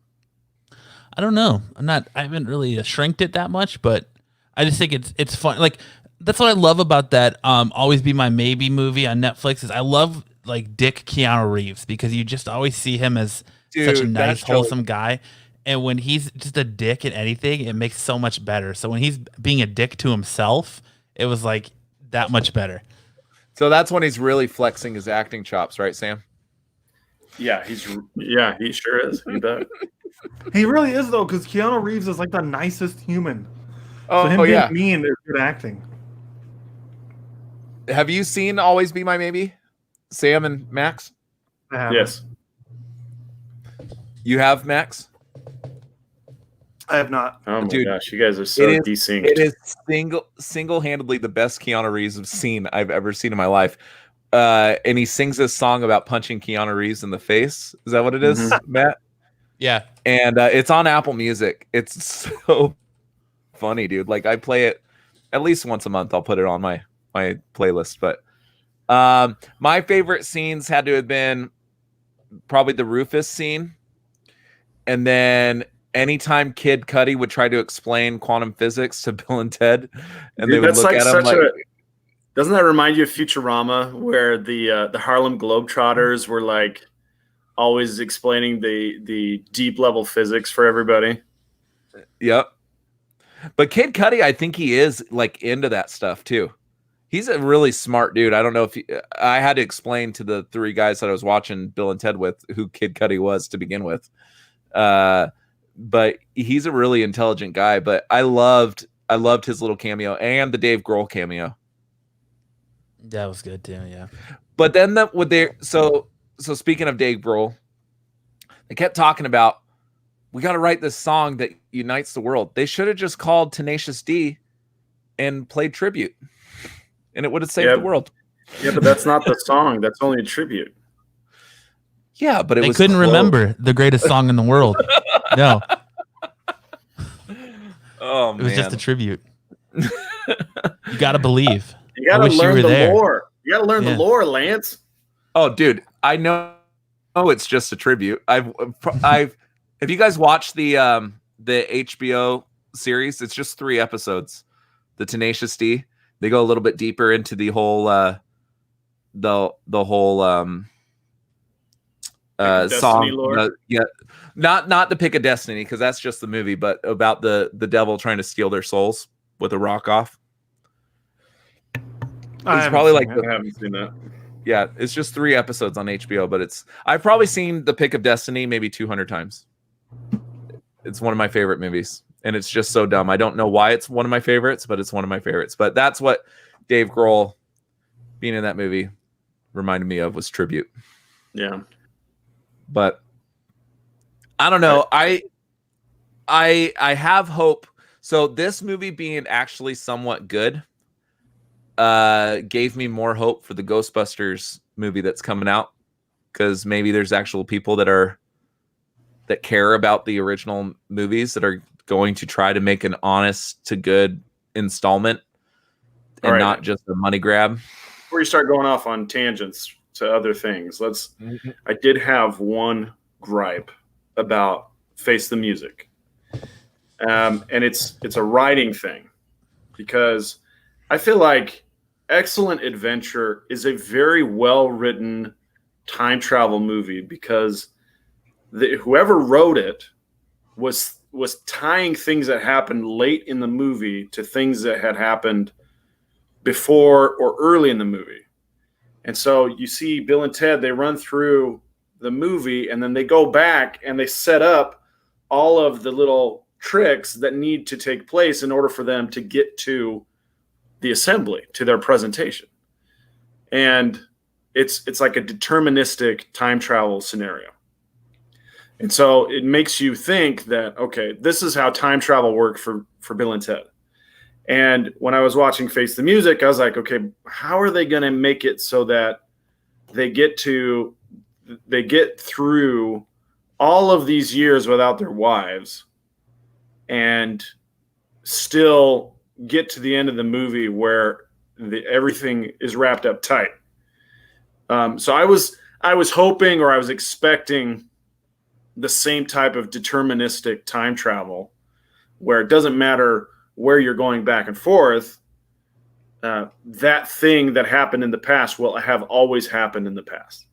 I don't know. I haven't really shrinked it that much, but I just think it's fun. Like that's what I love about that. Always Be My Maybe movie on Netflix is I love like Dick Keanu Reeves because you just always see him as such a nice, wholesome guy, And when he's just a dick at anything, it makes so much better. So when he's being a dick to himself, it was like that much better. So that's when he's really flexing his acting chops, right, Sam? Yeah, he sure is. He does. He really is though, because Keanu Reeves is like the nicest human. Oh, So him yeah. being mean is good acting. Have you seen Always Be My Maybe, Sam and Max? I haven't. Yes. You have, Max? I have not. Oh my Dude, gosh, you guys are so desynced. It is single-handedly the best Keanu Reeves scene I've ever seen in my life. And he sings this song about punching Keanu Reeves in the face. Is that what it is, Matt? Yeah. And it's on Apple Music. It's so funny, dude. Like I play it at least once a month. I'll put it on my playlist. But my favorite scenes had to have been probably the Rufus scene, and then anytime Kid Cudi would try to explain quantum physics to Bill and Ted, and Dude, they would look at him like, doesn't that remind you of Futurama, where the Harlem Globetrotters were like always explaining the deep level physics for everybody? yep. But Kid Cudi, I think he is like into that stuff too. He's a really smart dude. I don't know if I had to explain to the three guys that I was watching Bill and Ted with who Kid Cudi was to begin with. But he's a really intelligent guy. But I loved his little cameo and the Dave Grohl cameo. That was good too, yeah. But then so speaking of Dave Grohl, they kept talking about, we got to write this song that unites the world. They should have just called Tenacious D and played tribute, and it would have saved the world. Yeah, but that's not the song. That's only a tribute. Yeah, but they couldn't remember the greatest song in the world. No. Oh, man. It was just a tribute. You got to believe. You got to learn the lore. You got to learn the lore, Lance. Oh, dude, I know it's just a tribute. Have you guys watched the HBO series? It's just 3 episodes. The Tenacious D. They go a little bit deeper into the whole song. Lore? Yeah, not the Pick of Destiny, because that's just the movie, but about the devil trying to steal their souls with a rock off. It's probably like I haven't seen that. Yeah, it's just 3 episodes on HBO, but I've probably seen The Pick of Destiny maybe 200 times. It's one of my favorite movies, and it's just so dumb. I don't know why it's one of my favorites, but it's one of my favorites. But that's what Dave Grohl being in that movie reminded me of, was tribute. Yeah. But I don't know. I have hope. So this movie being actually somewhat good gave me more hope for the Ghostbusters movie that's coming out, because maybe there's actual people that care about the original movies that are going to try to make an honest to good installment and not just a money grab. Before you start going off on tangents to other things, I did have one gripe about Face the Music. And it's a writing thing, because I feel like Excellent Adventure is a very well-written time travel movie, because whoever wrote it was tying things that happened late in the movie to things that had happened before or early in the movie. And so you see Bill and Ted, they run through the movie, and then they go back and they set up all of the little tricks that need to take place in order for them to get to the assembly, to their presentation. And it's like a deterministic time travel scenario. And so it makes you think that, okay, this is how time travel worked for Bill and Ted. And when I was watching Face the Music, I was like, okay, how are they going to make it so that they get through all of these years without their wives and still get to the end of the movie where everything is wrapped up tight? So I was hoping, or I was expecting, the same type of deterministic time travel, where it doesn't matter where you're going back and forth. That thing that happened in the past will have always happened in the past,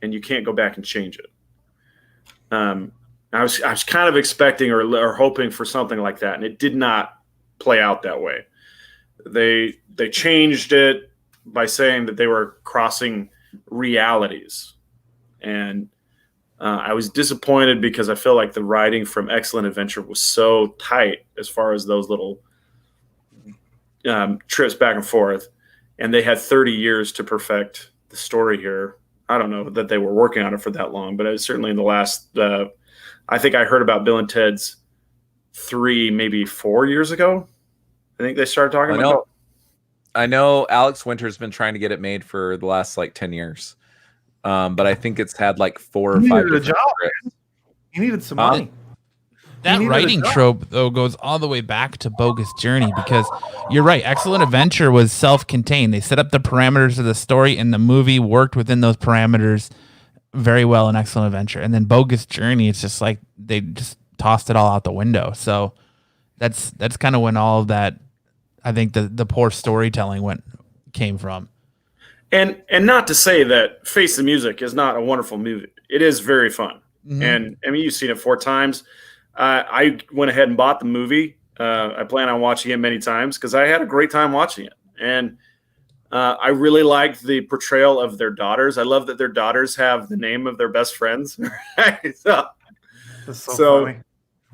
and you can't go back and change it. I was kind of expecting or hoping for something like that, and it did not play out that way. They changed it by saying that they were crossing realities, and I was disappointed because I feel like the writing from Excellent Adventure was so tight as far as those little trips back and forth, and they had 30 years to perfect the story here. I don't know that they were working on it for that long, but it was certainly in the last. I think I heard about Bill and Ted's 3, maybe 4 years ago. I think they started talking about it. I know Alex Winter's been trying to get it made for the last like 10 years. But I think it's had like 4 or 5 different scripts. He needed some money. That writing trope, though, goes all the way back to Bogus Journey, because you're right. Excellent Adventure was self-contained. They set up the parameters of the story, and the movie worked within those parameters very well in Excellent Adventure. And then Bogus Journey, it's just like they just tossed it all out the window. So that's kind of when all of that, I think, the poor storytelling came from. And not to say that Face the Music is not a wonderful movie. It is very fun. Mm-hmm. And I mean, you've seen it 4 times. I went ahead and bought the movie. I plan on watching it many times because I had a great time watching it. And I really liked the portrayal of their daughters. I love that their daughters have the name of their best friends. Right? So funny.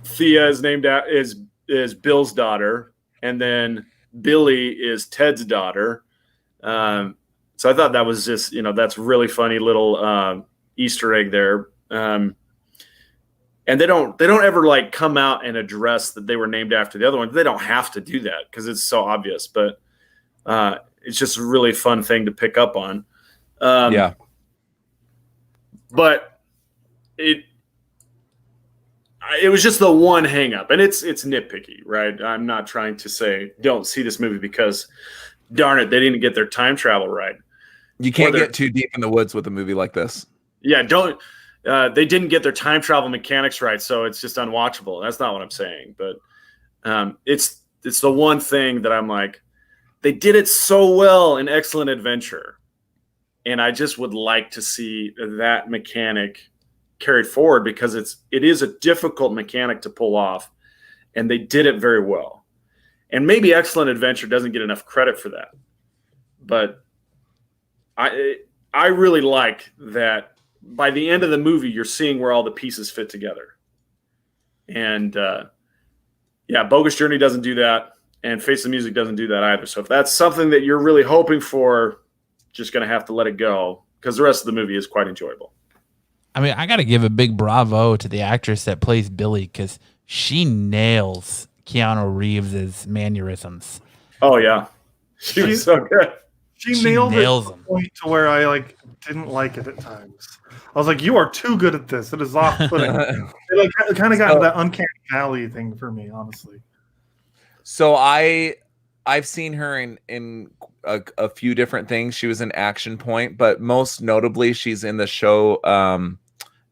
Thea is named out is Bill's daughter, and then Billy is Ted's daughter. So I thought that was just, that's really funny little Easter egg there. And they don't ever like come out and address that they were named after the other one. They don't have to do that because it's so obvious, but it's just a really fun thing to pick up on. Yeah. But it was just the one hang up, and it's nitpicky, right? I'm not trying to say don't see this movie because darn it, they didn't get their time travel right. You can't get too deep in the woods with a movie like this. Yeah, they didn't get their time travel mechanics right, so it's just unwatchable. That's not what I'm saying, but it's the one thing that I'm like, they did it so well in Excellent Adventure, and I just would like to see that mechanic carried forward because it is a difficult mechanic to pull off, and they did it very well. And maybe Excellent Adventure doesn't get enough credit for that, but I really like that by the end of the movie, you're seeing where all the pieces fit together. And Bogus Journey doesn't do that, and Face the Music doesn't do that either. So if that's something that you're really hoping for, just going to have to let it go because the rest of the movie is quite enjoyable. I mean, I got to give a big bravo to the actress that plays Billy because she nails Keanu Reeves' mannerisms. Oh, yeah. She was so good. She nailed it to the point to where I didn't like it at times. I was like, "You are too good at this. It is off-putting." It kind of got into that uncanny valley thing for me, honestly. So I've seen her in a few different things. She was in Action Point, but most notably, she's in the show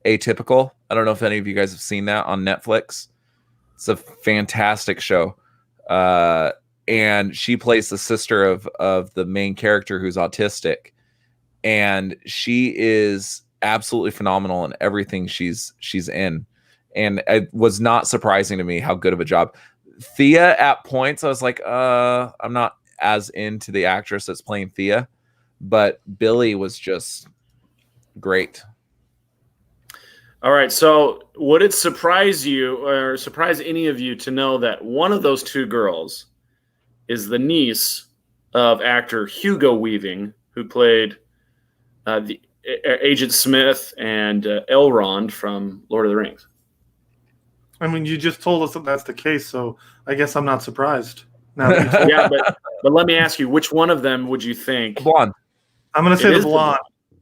Atypical. I don't know if any of you guys have seen that on Netflix. It's a fantastic show. And she plays the sister of the main character who's autistic, and she is absolutely phenomenal in everything she's in, and it was not surprising to me how good of a job. Thea, at points I was like, I'm not as into the actress that's playing Thea, but Billy was just great. All right, so would it surprise you or surprise any of you to know that one of those 2 girls is the niece of actor Hugo Weaving, who played the Agent Smith and Elrond from Lord of the Rings? I mean, you just told us that that's the case, so I guess I'm not surprised. Now that you told yeah, but let me ask you, which one of them would you think? Blonde. I'm going to say the blonde.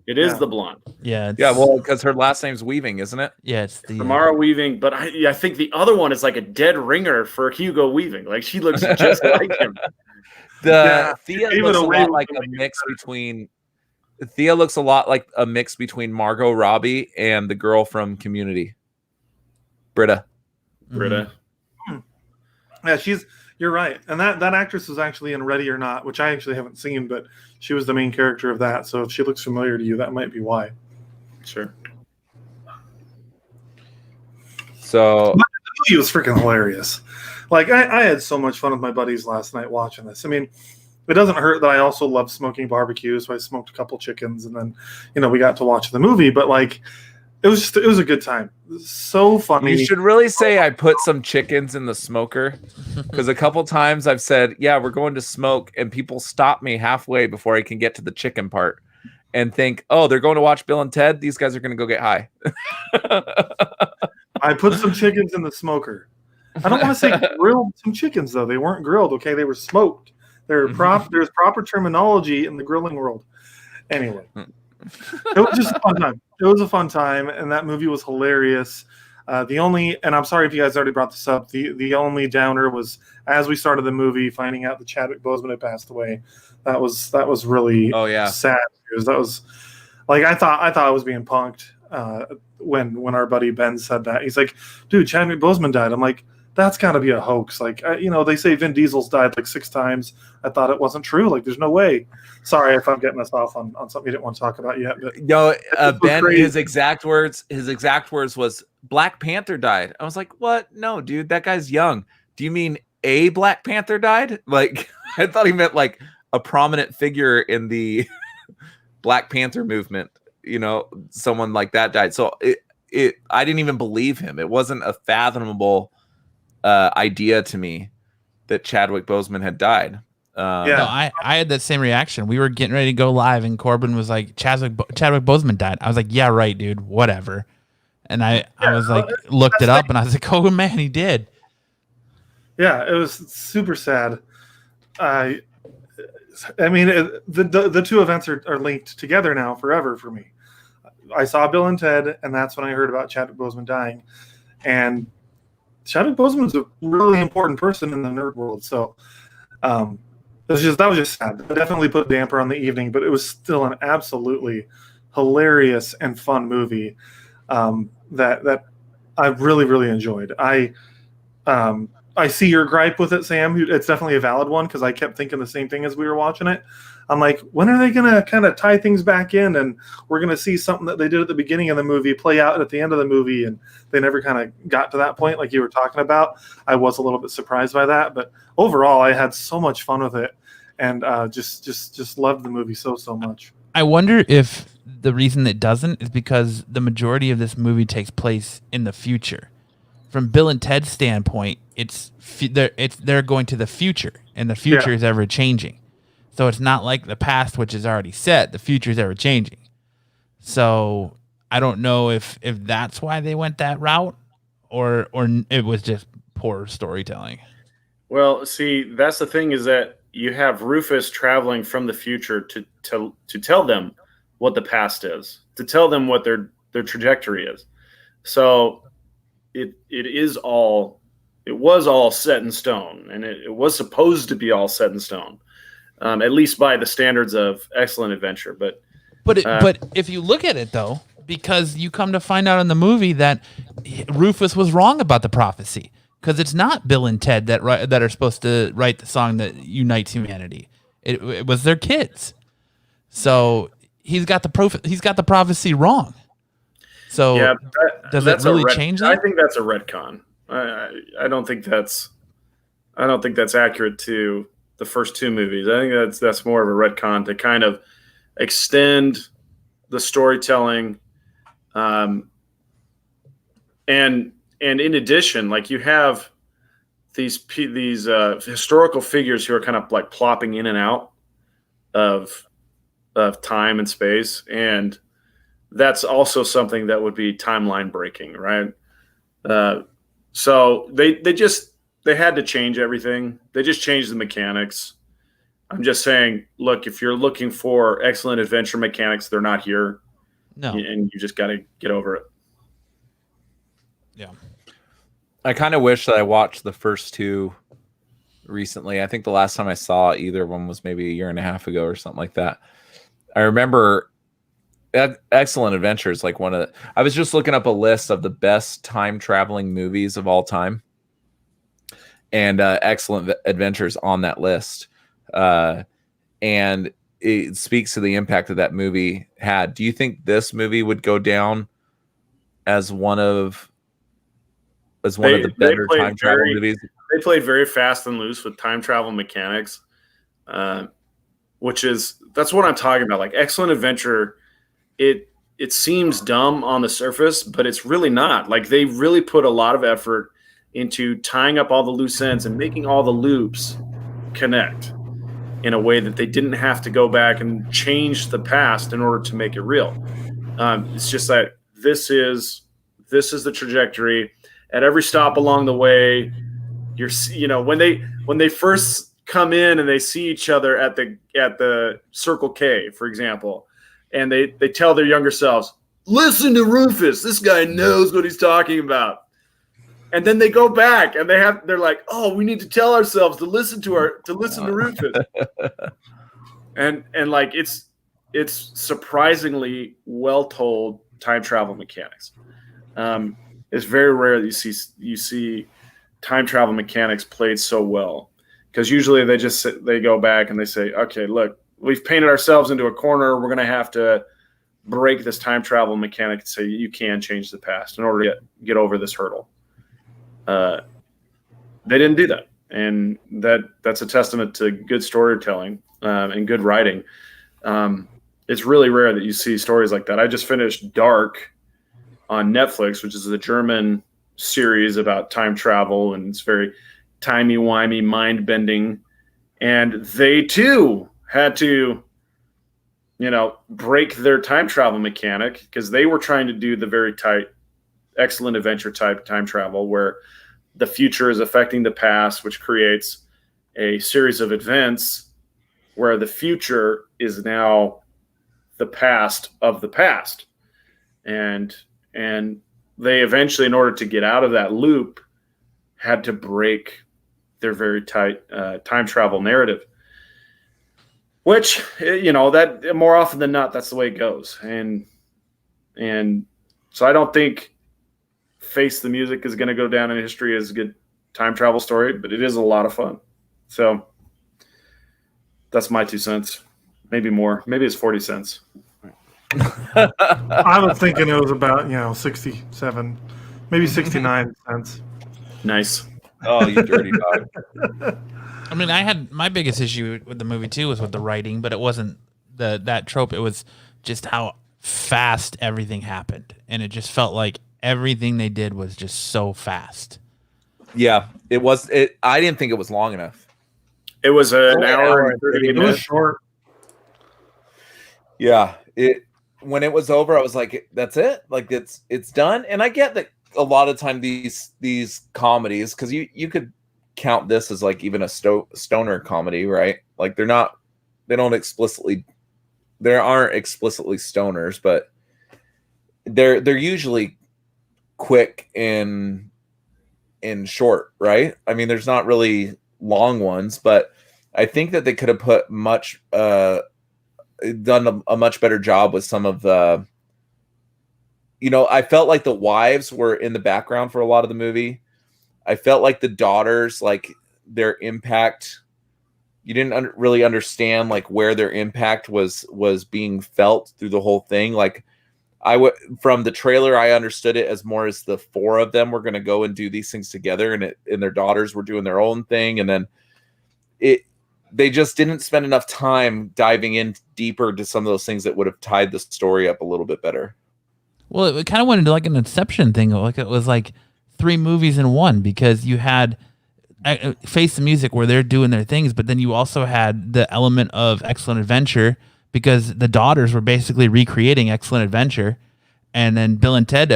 It is the blonde. Yeah. Well, because her last name's Weaving, isn't it? Yeah, it's the Tamara Weaving, but I think the other one is like a dead ringer for Hugo Weaving. Like she looks just like him. Thea looks a lot like a mix between. Thea looks a lot like a mix between Margot Robbie and the girl from Community, Britta. Mm-hmm. Yeah, you're right. And that actress is actually in Ready or Not, which I actually haven't seen, but she was the main character of that. So if she looks familiar to you, that might be why. Sure. So He was freaking hilarious. Like I had so much fun with my buddies last night watching this. I mean, it doesn't hurt that I also love smoking barbecue, so I smoked a couple chickens, and then we got to watch the movie. But like, it was a good time. So funny. you should really say I put some chickens in the smoker, because a couple times I've said, yeah, we're going to smoke, and people stop me halfway before I can get to the chicken part and think, oh, they're going to watch Bill and Ted. These guys are going to go get high. I put some chickens in the smoker. I don't want to say grilled some chickens, though. They weren't grilled, okay? They were smoked. There's proper terminology in the grilling world. Anyway, it was just a fun time. It was a fun time, and that movie was hilarious. And I'm sorry if you guys already brought this up, the only downer was, as we started the movie, finding out that Chadwick Boseman had passed away. That was really sad news. That was like I thought I was being punked when our buddy Ben said that. He's like, dude, Chadwick Boseman died. I'm like, that's got to be a hoax. Like, they say Vin Diesel's died like 6 times. I thought it wasn't true. Like, there's no way. Sorry if I'm getting us off on something you didn't want to talk about yet. But no, Ben, his exact words was Black Panther died. I was like, what? No, dude, that guy's young. Do you mean a Black Panther died? Like, I thought he meant like a prominent figure in the Black Panther movement. Someone like that died. So I didn't even believe him. It wasn't a fathomable idea to me that Chadwick Boseman had died. No, I had that same reaction. We were getting ready to go live, and Corbin was like, Chadwick Boseman died. I was like, yeah, right, dude, whatever. And I was like, looked it up, and I was like, oh man, he did. Yeah, it was super sad. I mean, the two events are linked together now forever for me. I saw Bill and Ted, and that's when I heard about Chadwick Boseman dying. And Chadwick Boseman was a really important person in the nerd world. So that was just sad. It definitely put a damper on the evening, but it was still an absolutely hilarious and fun movie that I really, really enjoyed. I see your gripe with it, Sam. It's definitely a valid one, because I kept thinking the same thing as we were watching it. I'm like, when are they going to kind of tie things back in, and we're going to see something that they did at the beginning of the movie play out at the end of the movie, and they never kind of got to that point like you were talking about. I was a little bit surprised by that, but overall I had so much fun with it, and just loved the movie so much. I wonder if the reason it doesn't is because the majority of this movie takes place in the future. From Bill and Ted's standpoint, they're going to the future, and the future is ever changing. So it's not like the past, which is already set. The future is ever changing. So I don't know if that's why they went that route, or it was just poor storytelling. Well, see, that's the thing, is that you have Rufus traveling from the future to tell them what the past is, to tell them what their trajectory is. So it was all set in stone, and it was supposed to be all set in stone. At least by the standards of Excellent Adventure. But if you look at it, though, because you come to find out in the movie that Rufus was wrong about the prophecy, because it's not Bill and Ted that are supposed to write the song that unites humanity. It was their kids. So he's got the prophecy wrong. So does that really change that? I think that's a retcon. I don't think that's accurate to the first 2 movies. I think that's more of a retcon to kind of extend the storytelling, and in addition, like, you have these historical figures who are kind of like plopping in and out of time and space, and that's also something that would be timeline breaking, right? So they had to change everything. They just changed the mechanics. I'm just saying, look, if you're looking for Excellent Adventure mechanics, they're not here. No. And you just got to get over it. Yeah. I kind of wish that I watched the first 2 recently. I think the last time I saw either one was maybe a year and a half ago or something like that. I remember Excellent Adventures, like I was just looking up a list of the best time traveling movies of all time, and Excellent Adventures on that list. And it speaks to the impact that movie had. Do you think this movie would go down as one of as one of the better time travel movies. They played very fast and loose with time travel mechanics, that's what I'm talking about. Like Excellent Adventure, it seems dumb on the surface, but it's really not. Like they really put a lot of effort into tying up all the loose ends and making all the loops connect in a way that they didn't have to go back and change the past in order to make it real. It's just that this is the trajectory. At every stop along the way, when they first come in and they see each other at the Circle K, for example, and they tell their younger selves, listen to Rufus, this guy knows what he's talking about. And then they go back and they're like, oh, we need to tell ourselves to listen to Rufus. and like it's surprisingly well told time travel mechanics. It's very rare that you see time travel mechanics played so well, because usually they go back and they say, okay, look, we've painted ourselves into a corner. We're going to have to break this time travel mechanic and say you can change the past in order to get over this hurdle. They didn't do that, and that's a testament to good storytelling and good writing. It's really rare that you see stories like that. I just finished Dark on Netflix, which is a German series about time travel, and it's very timey-wimey, mind-bending. And they too had to, break their time travel mechanic, because they were trying to do the very tight, Excellent Adventure type time travel where the future is affecting the past, which creates a series of events where the future is now the past of the past. And they eventually, in order to get out of that loop, had to break their very tight time travel narrative, which, that more often than not, that's the way it goes. And so I don't think Face the Music is going to go down in history as a good time travel story, but it is a lot of fun. So that's my 2 cents, maybe more. Maybe it's 40 cents. I was thinking it was about 67, maybe 69 cents. Nice. Oh, you dirty dog. I mean, I had my biggest issue with the movie too was with the writing, but it wasn't that trope. It was just how fast everything happened, and it just felt like everything they did was just so fast. Yeah, it was. I didn't think it was long enough. It was an hour and 30 minutes. It was short. Yeah, when it was over, I was like, "That's it. Like it's done." And I get that a lot of time these comedies, because you could count this as like even a stoner comedy, right? Like they aren't explicitly stoners, but they're usually quick and short, right? I mean, there's not really long ones, but I think that they could have put done a much better job with some of the, I felt like the wives were in the background for a lot of the movie. I felt like the daughters, like their impact, you didn't really understand like where their impact was being felt through the whole thing. Like from the trailer, I understood it as more as the four of them were going to go and do these things together, and their daughters were doing their own thing. And then they just didn't spend enough time diving in deeper to some of those things that would have tied the story up a little bit better. Well, it kind of went into like an Inception thing. Like it was like 3 movies in one, because you had Face the Music where they're doing their things, but then you also had the element of Excellent Adventure, because the daughters were basically recreating Excellent Adventure, and then Bill and Ted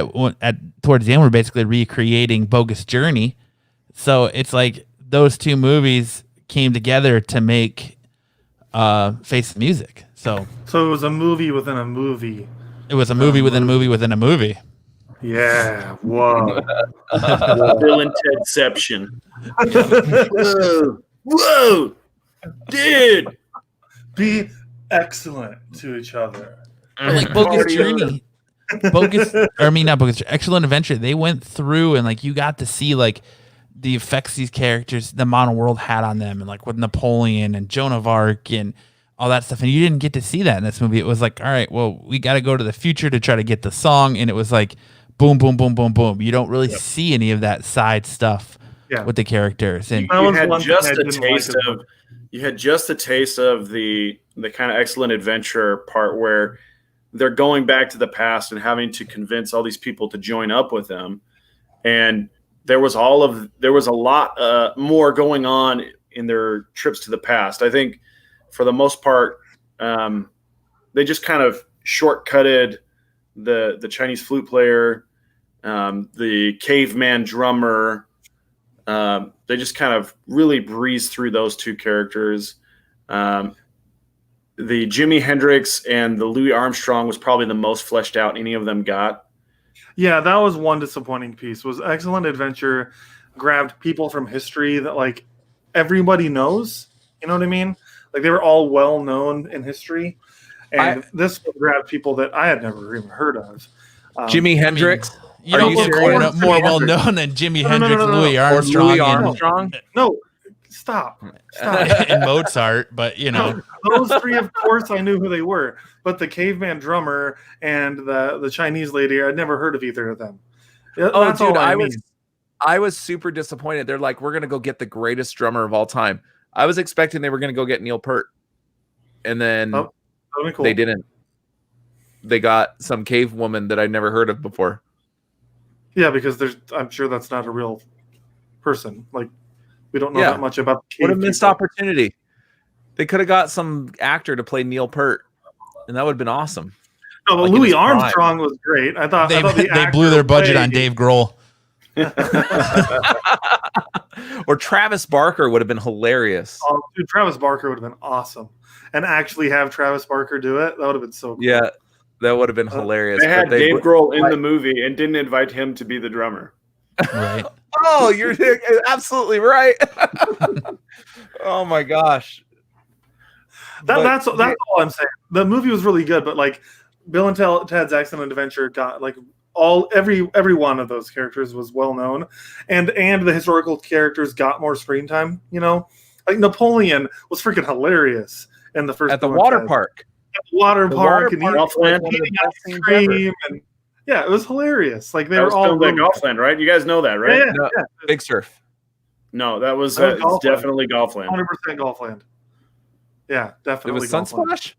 towards the end were basically recreating Bogus Journey. So it's like those 2 movies came together to make Face the Music. So it was a movie within a movie. It was a movie within a movie within a movie. Yeah. Whoa. Bill and Tedception. Whoa. Dude. Be excellent to each other. Or like Bogus Journey. Excellent Adventure. They went through and like you got to see like the effects these characters, the modern world had on them, and like with Napoleon and Joan of Arc and all that stuff. And you didn't get to see that in this movie. It was like, all right, well, we got to go to the future to try to get the song. And it was like boom, boom, boom, boom, boom. You don't really see any of that side stuff with the characters. And you had just a taste of the kind of excellent adventure part where they're going back to the past and having to convince all these people to join up with them. And there was a lot more going on in their trips to the past. I think for the most part, they just kind of shortcutted the Chinese flute player, the caveman drummer. They just kind of really breezed through those two characters. The Jimi Hendrix and the Louis Armstrong was probably the most fleshed out any of them got. Yeah, that was one disappointing piece. Was Excellent Adventure grabbed people from history that like everybody knows. You know what I mean? Like they were all well known in history, and this grabbed people that I had never even heard of. Jimi Hendrix. You don't get more well known than Jimi Hendrix, Louis Armstrong, Louis Armstrong. No, stop. And Mozart, but those three, of course, I knew who they were. But the caveman drummer and the Chinese lady, I'd never heard of either of them. That's dude, all I was super disappointed. They're like, we're gonna go get the greatest drummer of all time. I was expecting they were gonna go get Neil Peart, and then they didn't. They got some cave woman that I'd never heard of before. Yeah, because I'm sure that's not a real person. Like, we don't know that much about the cave. What a missed opportunity. They could have got some actor to play Neil Peart, and that would have been awesome. No, but Louis Armstrong was great. I thought they blew their budget on Dave Grohl. Or Travis Barker would have been hilarious. Oh, dude, Travis Barker would have been awesome. And actually have Travis Barker do it, that would have been so cool. Yeah, that would have been hilarious. They had Dave Grohl in the movie and didn't invite him to be the drummer. Right. Oh, you're absolutely right. Oh my gosh. That's all I'm saying. The movie was really good, but like Bill and Ted's Excellent Adventure got like every one of those characters was well known, and the historical characters got more screen time. Like Napoleon was freaking hilarious in the first at the water park. At the water park, and Golfland. Yeah, it was hilarious. Like they that were was all filmed at Golfland, right? You guys know that, right? Yeah, no, Big Surf. No, that was definitely Golfland. 100% Golfland. Yeah, definitely. It was Sunsplash?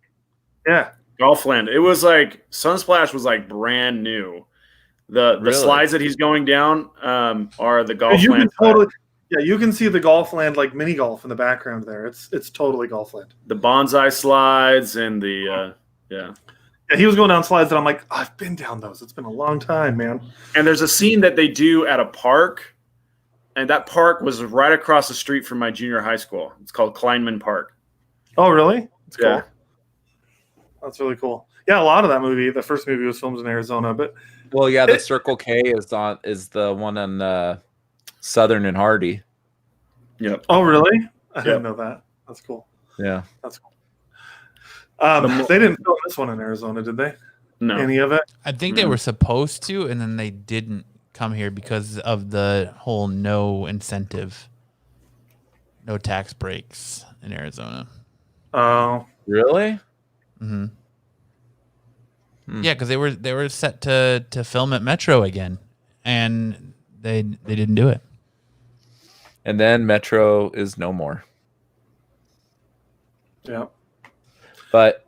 Yeah. Golfland. It was like Sunsplash was like brand new. The slides that he's going down are the Golfland. You can see the Golfland like mini golf in the background there. It's totally Golfland. The bonsai slides and the Yeah, he was going down slides, and I'm like, I've been down those. It's been a long time, man. And there's a scene that they do at a park, and that park was right across the street from my junior high school. It's called Kleinman Park. Oh, really? That's cool. Yeah. That's really cool. Yeah, a lot of that movie, the first movie was filmed in Arizona, but the Circle K is the one on Southern and Hardy. Yep. Oh, really? I didn't know that. That's cool. Yeah. That's cool. They didn't film this one in Arizona, did they? No. Any of it? I think they were supposed to, and then they didn't come here because of the whole no incentive, no tax breaks in Arizona. Oh, really? Mm-hmm. Yeah, because they were set to film at Metro again, and they didn't do it. And then Metro is no more. Yeah. But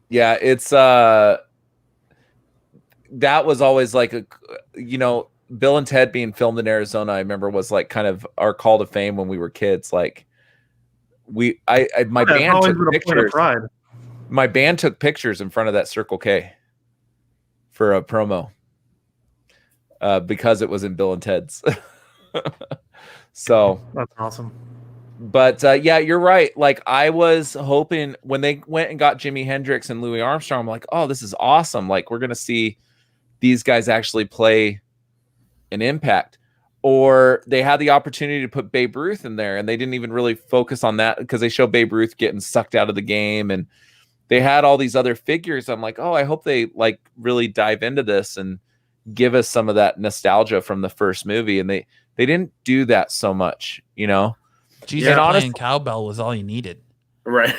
yeah, it's that was always like Bill and Ted being filmed in Arizona, I remember was like kind of our call to fame when we were kids. Like my band took pictures. My band took pictures in front of that Circle K for a promo because it was in Bill and Ted's. So that's awesome. But yeah, you're right. Like I was hoping when they went and got Jimi Hendrix and Louis Armstrong, I'm like, oh, this is awesome. Like we're going to see these guys actually play an impact. Or they had the opportunity to put Babe Ruth in there and they didn't even really focus on that because they show Babe Ruth getting sucked out of the game and they had all these other figures. I'm like, oh, I hope they like really dive into this and give us some of that nostalgia from the first movie. And they didn't do that so much, Jesus, playing cowbell was all you needed. Right.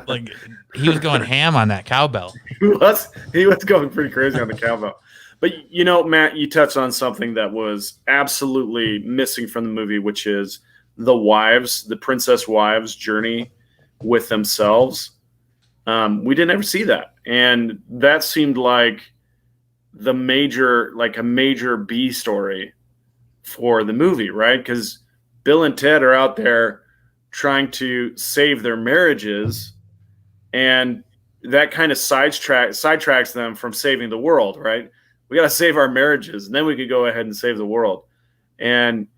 Like he was going ham on that cowbell. He was going pretty crazy on the cowbell. But Matt, you touched on something that was absolutely missing from the movie, which is the princess wives' journey with themselves. We didn't ever see that, and that seemed like a major B story for the movie, right? Because Bill and Ted are out there trying to save their marriages, and that kind of sidetracks them from saving the world, right? We got to save our marriages, and then we could go ahead and save the world. And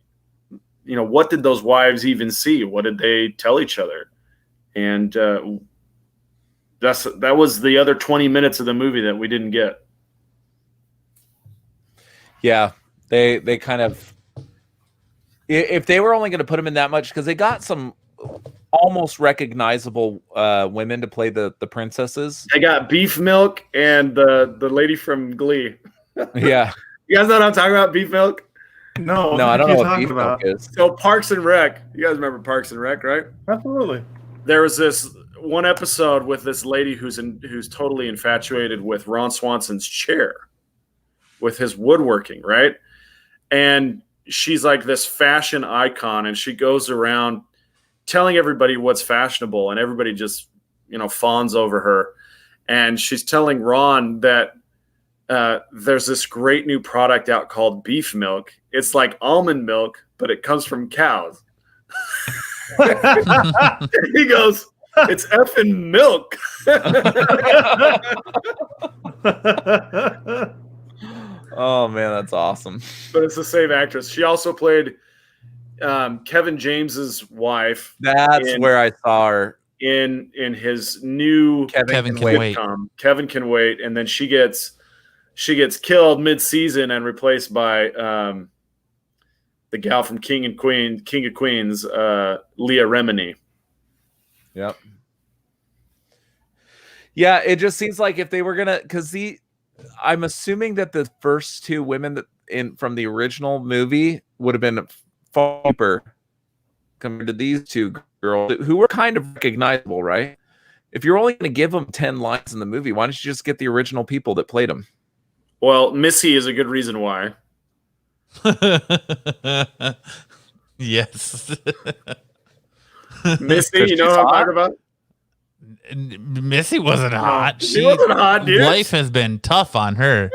what did those wives even see? What did they tell each other? And that was the other 20 minutes of the movie that we didn't get. Yeah, they kind of, if they were only going to put them in that much, because they got some almost recognizable women to play the princesses. I got Beef Milk and the lady from Glee. Yeah, you guys know what I'm talking about? Beef Milk. No, I don't know what Beef about. Milk is. So Parks and Rec. You guys remember Parks and Rec, right? Absolutely. There was this one episode with this lady who's totally infatuated with Ron Swanson's chair, with his woodworking, right? And she's like this fashion icon, and she goes around telling everybody what's fashionable, and everybody just fawns over her. And she's telling Ron that there's this great new product out called Beef Milk. It's like almond milk, but it comes from cows. He goes, "It's effing milk." Oh man, that's awesome. But it's the same actress. She also played Kevin James's wife. That's where I saw her in his new Kevin Can Wait. Kevin Can Wait, and then she gets killed mid-season and replaced by the gal from King of Queens, Leah Remini. Yep. Yeah, it just seems like if they were gonna, because I'm assuming that the first two women from the original movie would have been far deeper compared to these two girls who were kind of recognizable, right? If you're only going to give them 10 lines in the movie, why don't you just get the original people that played them? Well, Missy is a good reason why. Yes. Missy, you know what I'm talking about? Missy wasn't hot. She wasn't hot, dude. Life has been tough on her.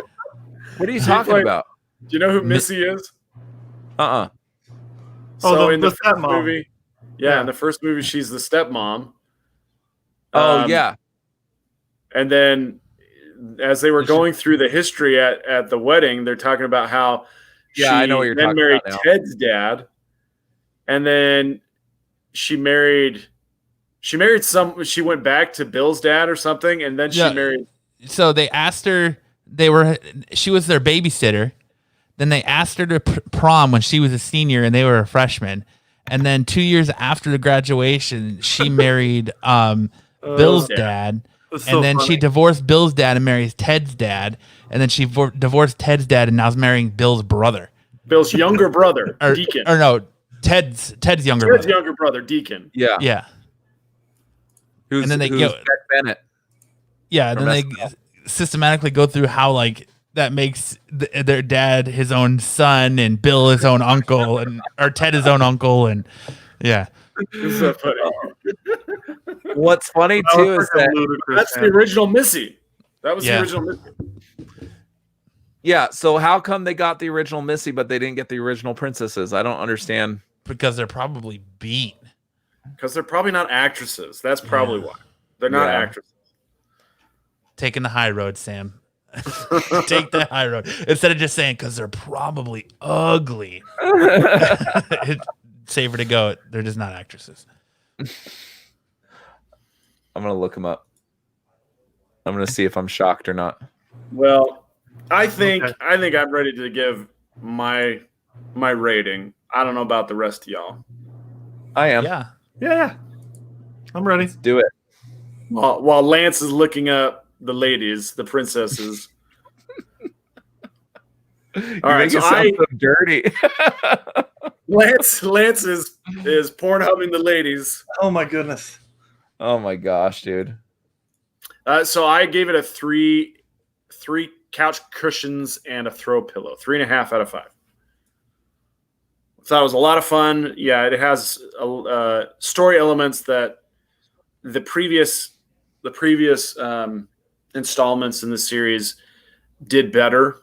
What are you talking about? Do you know who Missy is? Uh-uh. So in the first stepmom movie, in the first movie, she's the stepmom. Oh, yeah. And then as they were going through the history at the wedding, they're talking about how I know what you're talking married about now. Ted's dad, and then she went back to Bill's dad or something, and then she married. So they asked her, she was their babysitter. Then they asked her to prom when she was a senior and they were a freshman. And then 2 years after the graduation, she married Bill's dad. And then she divorced Bill's dad and marries Ted's dad. And then she divorced Ted's dad and now is marrying Bill's brother. Bill's younger brother, Deacon. Or no, Ted's younger brother. Ted's younger brother, Deacon. Yeah. Yeah. And then they go Jack Bennett. Yeah, and then they systematically go through how like that makes their dad his own son and Bill his own uncle or Ted his own uncle and yeah. It's so funny. What's funny too is that's the original Missy. That was the original Missy. Yeah, so how come they got the original Missy but they didn't get the original princesses? I don't understand. Because they're probably beat. Because they're probably not actresses. That's probably why. They're not actresses. Taking the high road, Sam. Take the high road. Instead of just saying, because they're probably ugly. Safer to go. They're just not actresses. I'm going to look them up. I'm going to see if I'm shocked or not. Well, I think I'm ready to give my rating. I don't know about the rest of y'all. I am. Yeah. I'm ready. Let's do it. While Lance is looking up the ladies, the princesses. All right, so so dirty. Lance is pornhubbing the ladies. Oh my goodness. Oh my gosh, dude. So I gave it a three couch cushions and a throw pillow. 3.5 out of 5. Thought it was a lot of fun. Yeah, it has story elements that the previous installments in the series did better,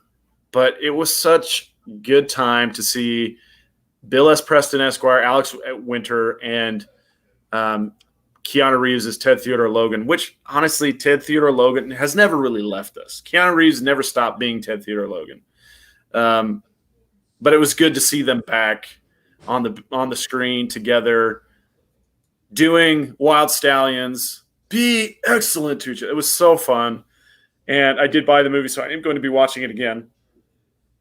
but it was such good time to see Bill S. Preston Esquire, Alex Winter, and Keanu Reeves as Ted Theodore Logan, which honestly, Ted Theodore Logan has never really left us. Keanu Reeves never stopped being Ted Theodore Logan. But it was good to see them back on the screen together doing Wild Stallions. Be excellent to each other. It was so fun. And I did buy the movie, so I am going to be watching it again.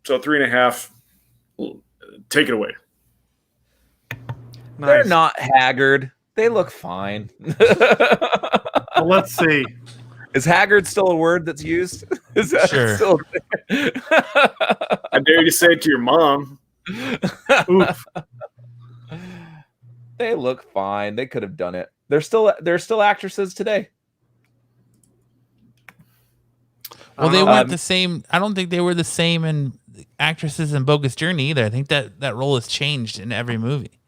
So 3.5. Take it away. Nice. They're not haggard. They look fine. Well, let's see. Is haggard still a word that's used? Is that Sure. still? I dare you to say it to your mom. Oof. They look fine. They could have done it. They're still actresses today. Well, they weren't the same. I don't think they were the same in actresses in Bogus Journey either. I think that role has changed in every movie.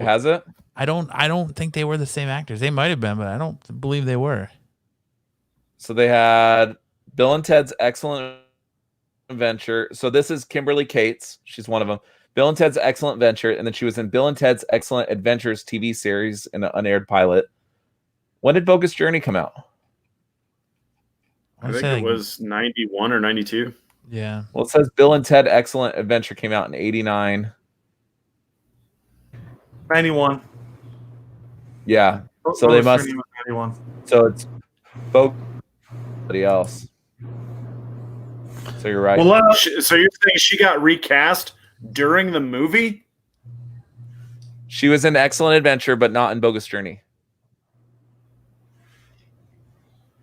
Has it? I don't think they were the same actors. They might have been, but I don't believe they were. So they had Bill and Ted's Excellent Adventure. So this is Kimberly Cates. She's one of them. Bill and Ted's Excellent Adventure, and then she was in Bill and Ted's Excellent Adventures TV series in an unaired pilot. When did Bogus Journey come out? I think it was 91 or 92. Yeah. Well, it says Bill and Ted Excellent Adventure came out in 89. 91. Yeah. So they must. 91. So it's somebody else. So you're right. Well, So you're saying she got recast during the movie? She was in Excellent Adventure, but not in Bogus Journey.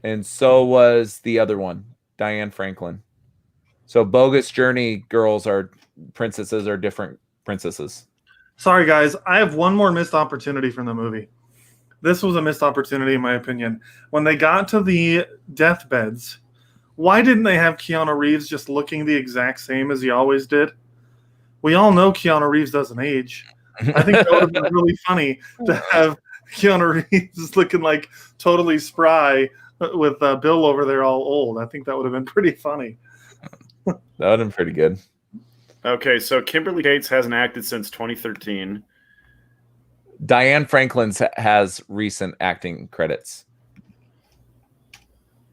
And so was the other one, Diane Franklin. So Bogus Journey princesses are different princesses. sorry, guys. I have one more missed opportunity from the movie. This was a missed opportunity, in my opinion. When they got to the deathbeds, why didn't they have Keanu Reeves just looking the exact same as he always did? We all know Keanu Reeves doesn't age. I think that would have been really funny to have Keanu Reeves looking like totally spry with Bill over there all old. I think that would have been pretty funny. That would have been pretty good. Okay, so Kimberly Cates hasn't acted since 2013. Diane Franklin has recent acting credits.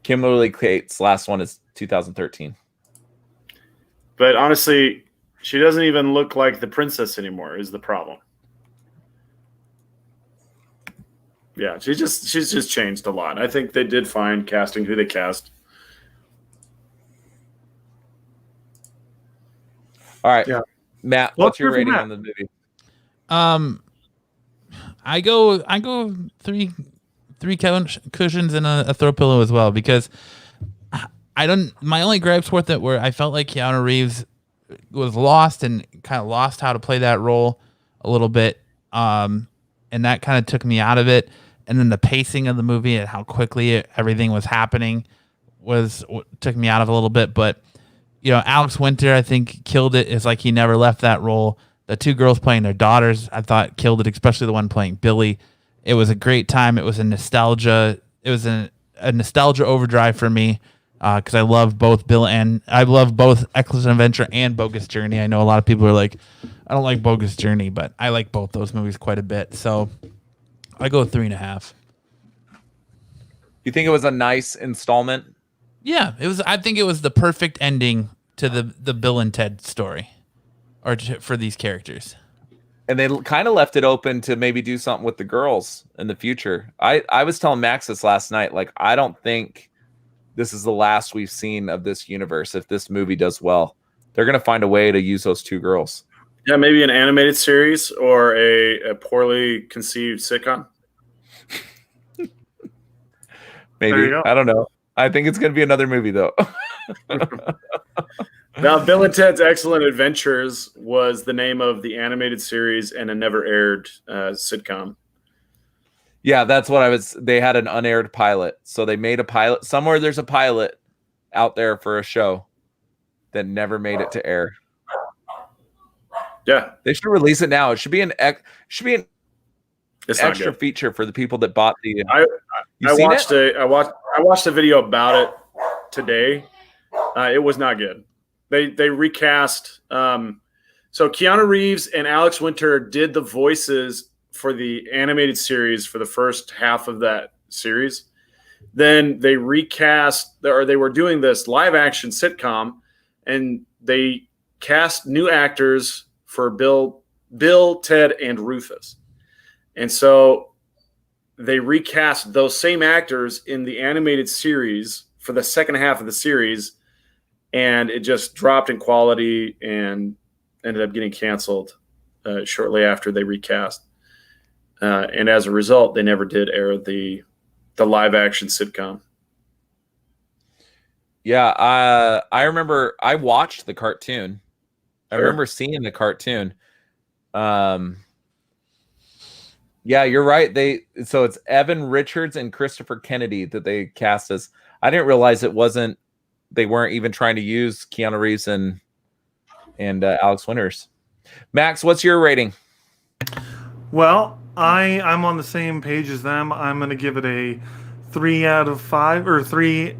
Kimberly Cates' last one is 2013. But honestly, she doesn't even look like the princess anymore, is the problem. Yeah, she's just changed a lot. I think they did fine casting who they cast. All right. Yeah. Matt, what's your rating on the movie? I go three cushions and a throw pillow as well, because my only gripes with it were I felt like Keanu Reeves was lost and kind of lost how to play that role a little bit. And that kind of took me out of it. And then the pacing of the movie and how quickly everything was happening took me out of it a little bit. But, you know, Alex Winter, I think, killed it. It's like he never left that role. The two girls playing their daughters, I thought, killed it, especially the one playing Billy. It was a great time. It was a nostalgia overdrive for me, because I love both Excellent Adventure and Bogus Journey. I know a lot of people are like, I don't like Bogus Journey, but I like both those movies quite a bit. So I go 3.5. You think it was a nice installment? Yeah, it was. I think it was the perfect ending to the Bill and Ted story, or for these characters. And they kind of left it open to maybe do something with the girls in the future. I was telling Max this last night. Like, I don't think this is the last we've seen of this universe. If this movie does well, they're going to find a way to use those two girls. Yeah, maybe an animated series or a poorly conceived sitcom. Maybe. I don't know. I think it's going to be another movie, though. Now, Bill and Ted's Excellent Adventures was the name of the animated series and a never aired sitcom. Yeah, that's what they had an unaired pilot. So they made a pilot. Somewhere there's a pilot out there for a show that never made it to air. Yeah, they should release it now. It should be an it's extra feature for the people that bought the. I watched it? I watched a video about it today. It was not good. They recast. So Keanu Reeves and Alex Winter did the voices for the animated series for the first half of that series. Then they recast, or they were doing this live action sitcom, and they cast new actors for Bill, Ted, and Rufus. And so they recast those same actors in the animated series for the second half of the series, and it just dropped in quality and ended up getting canceled shortly after they recast. And as a result, they never did air the live action sitcom. Yeah, I remember I watched the cartoon. Sure. I remember seeing the cartoon. Yeah, you're right. So it's Evan Richards and Christopher Kennedy that they cast as. I didn't realize they weren't even trying to use Keanu Reeves and Alex Winters. Max, what's your rating? Well, I'm on the same page as them. I'm going to give it a 3 out of 5, or 3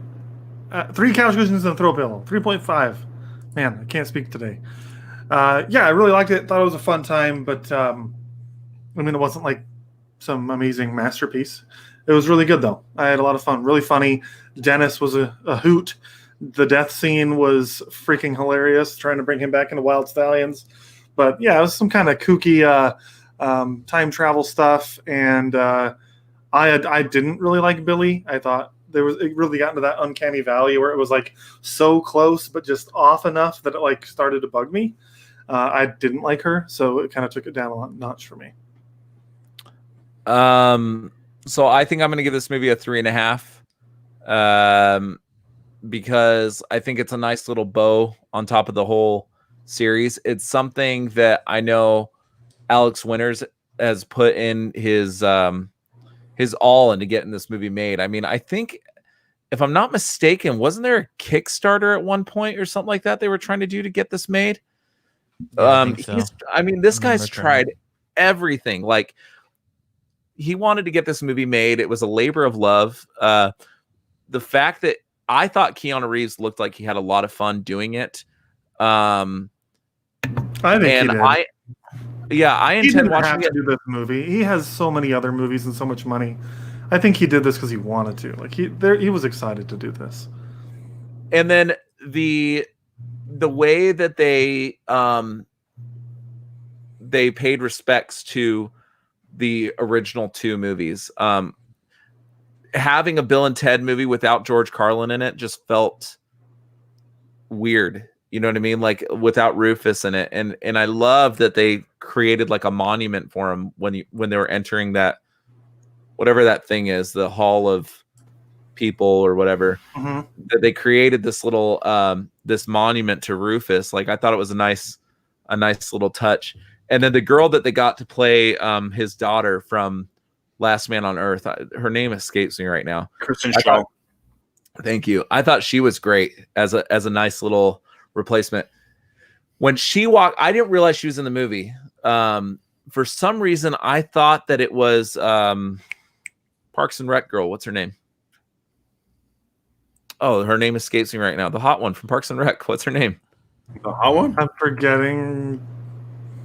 couch cushions and a throw pillow. 3.5. Man, I can't speak today. Yeah, I really liked it. Thought it was a fun time, but I mean, it wasn't like some amazing masterpiece. It was really good, though. I had a lot of fun. Really funny. Dennis was a hoot. The death scene was freaking hilarious, trying to bring him back into Wild Stallions. But yeah, it was some kind of kooky time travel stuff. And I didn't really like Billy. I thought it really got into that uncanny valley where it was like so close, but just off enough that it like started to bug me. I didn't like her, so it kind of took it down a notch for me. So I think I'm going to give this movie a 3.5. Because I think it's a nice little bow on top of the whole series. It's something that I know Alex Winters has put in his all into getting this movie made. I mean, I think, if I'm not mistaken, wasn't there a Kickstarter at one point or something like that they were trying to do to get this made? Yeah, I think so. This guy's tried everything. Like, he wanted to get this movie made. It was a labor of love. The fact that I thought Keanu Reeves looked like he had a lot of fun doing it. I think he did. I intend watching it. Do this movie. He has so many other movies and so much money. I think he did this because he wanted to. Like he was excited to do this. And then the way that they paid respects to the original two movies. Having a Bill and Ted movie without George Carlin in it just felt weird. You know what I mean? Like, without Rufus in it. And I love that they created like a monument for him when they were entering that, whatever that thing is, the Hall of People or whatever. Mm-hmm. That they created this little this monument to Rufus. Like, I thought it was a nice little touch. And then the girl that they got to play his daughter from Last Man on Earth, her name escapes me right now. Kristen Shaw. Thank you. I thought she was great as a nice little replacement. When she walked, I didn't realize she was in the movie. For some reason, I thought that it was Parks and Rec girl. What's her name? Oh, her name escapes me right now. The hot one from Parks and Rec. What's her name? The hot one? I'm forgetting.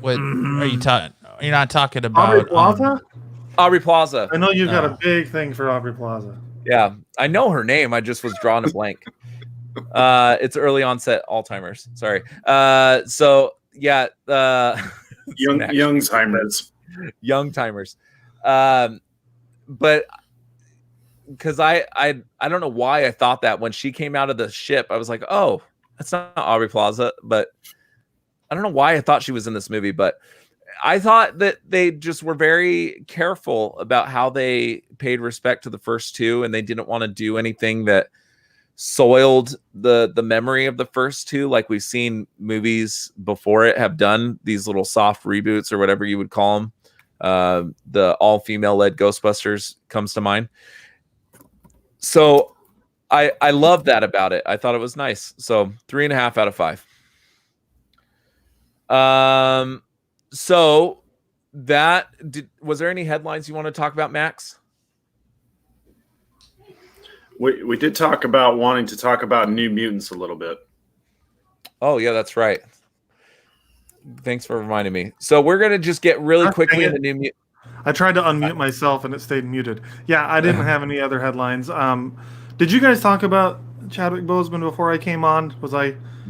What are you talking? You're not talking about Aubrey Plaza? Aubrey Plaza. I know you've got a big thing for Aubrey Plaza. Yeah, I know her name. I just was drawing a blank. It's early onset Alzheimer's. Sorry. So yeah, young timers. Young timers. But because I don't know why I thought that when she came out of the ship, I was like, oh, that's not Aubrey Plaza. But I don't know why I thought she was in this movie, but I thought that they just were very careful about how they paid respect to the first two, and they didn't want to do anything that soiled the memory of the first two, like we've seen movies before it have done, these little soft reboots or whatever you would call them. The all-female led Ghostbusters comes to mind. So I love that about it. I thought it was nice. So 3.5 out of 5. So was there any headlines you want to talk about, Max? We did talk about wanting to talk about New Mutants a little bit. Oh yeah, that's right. Thanks for reminding me. So we're gonna just get really quickly into New Mutants. I tried to unmute myself and it stayed muted. Yeah, I didn't have any other headlines. Did you guys talk about Chadwick Boseman before I came on?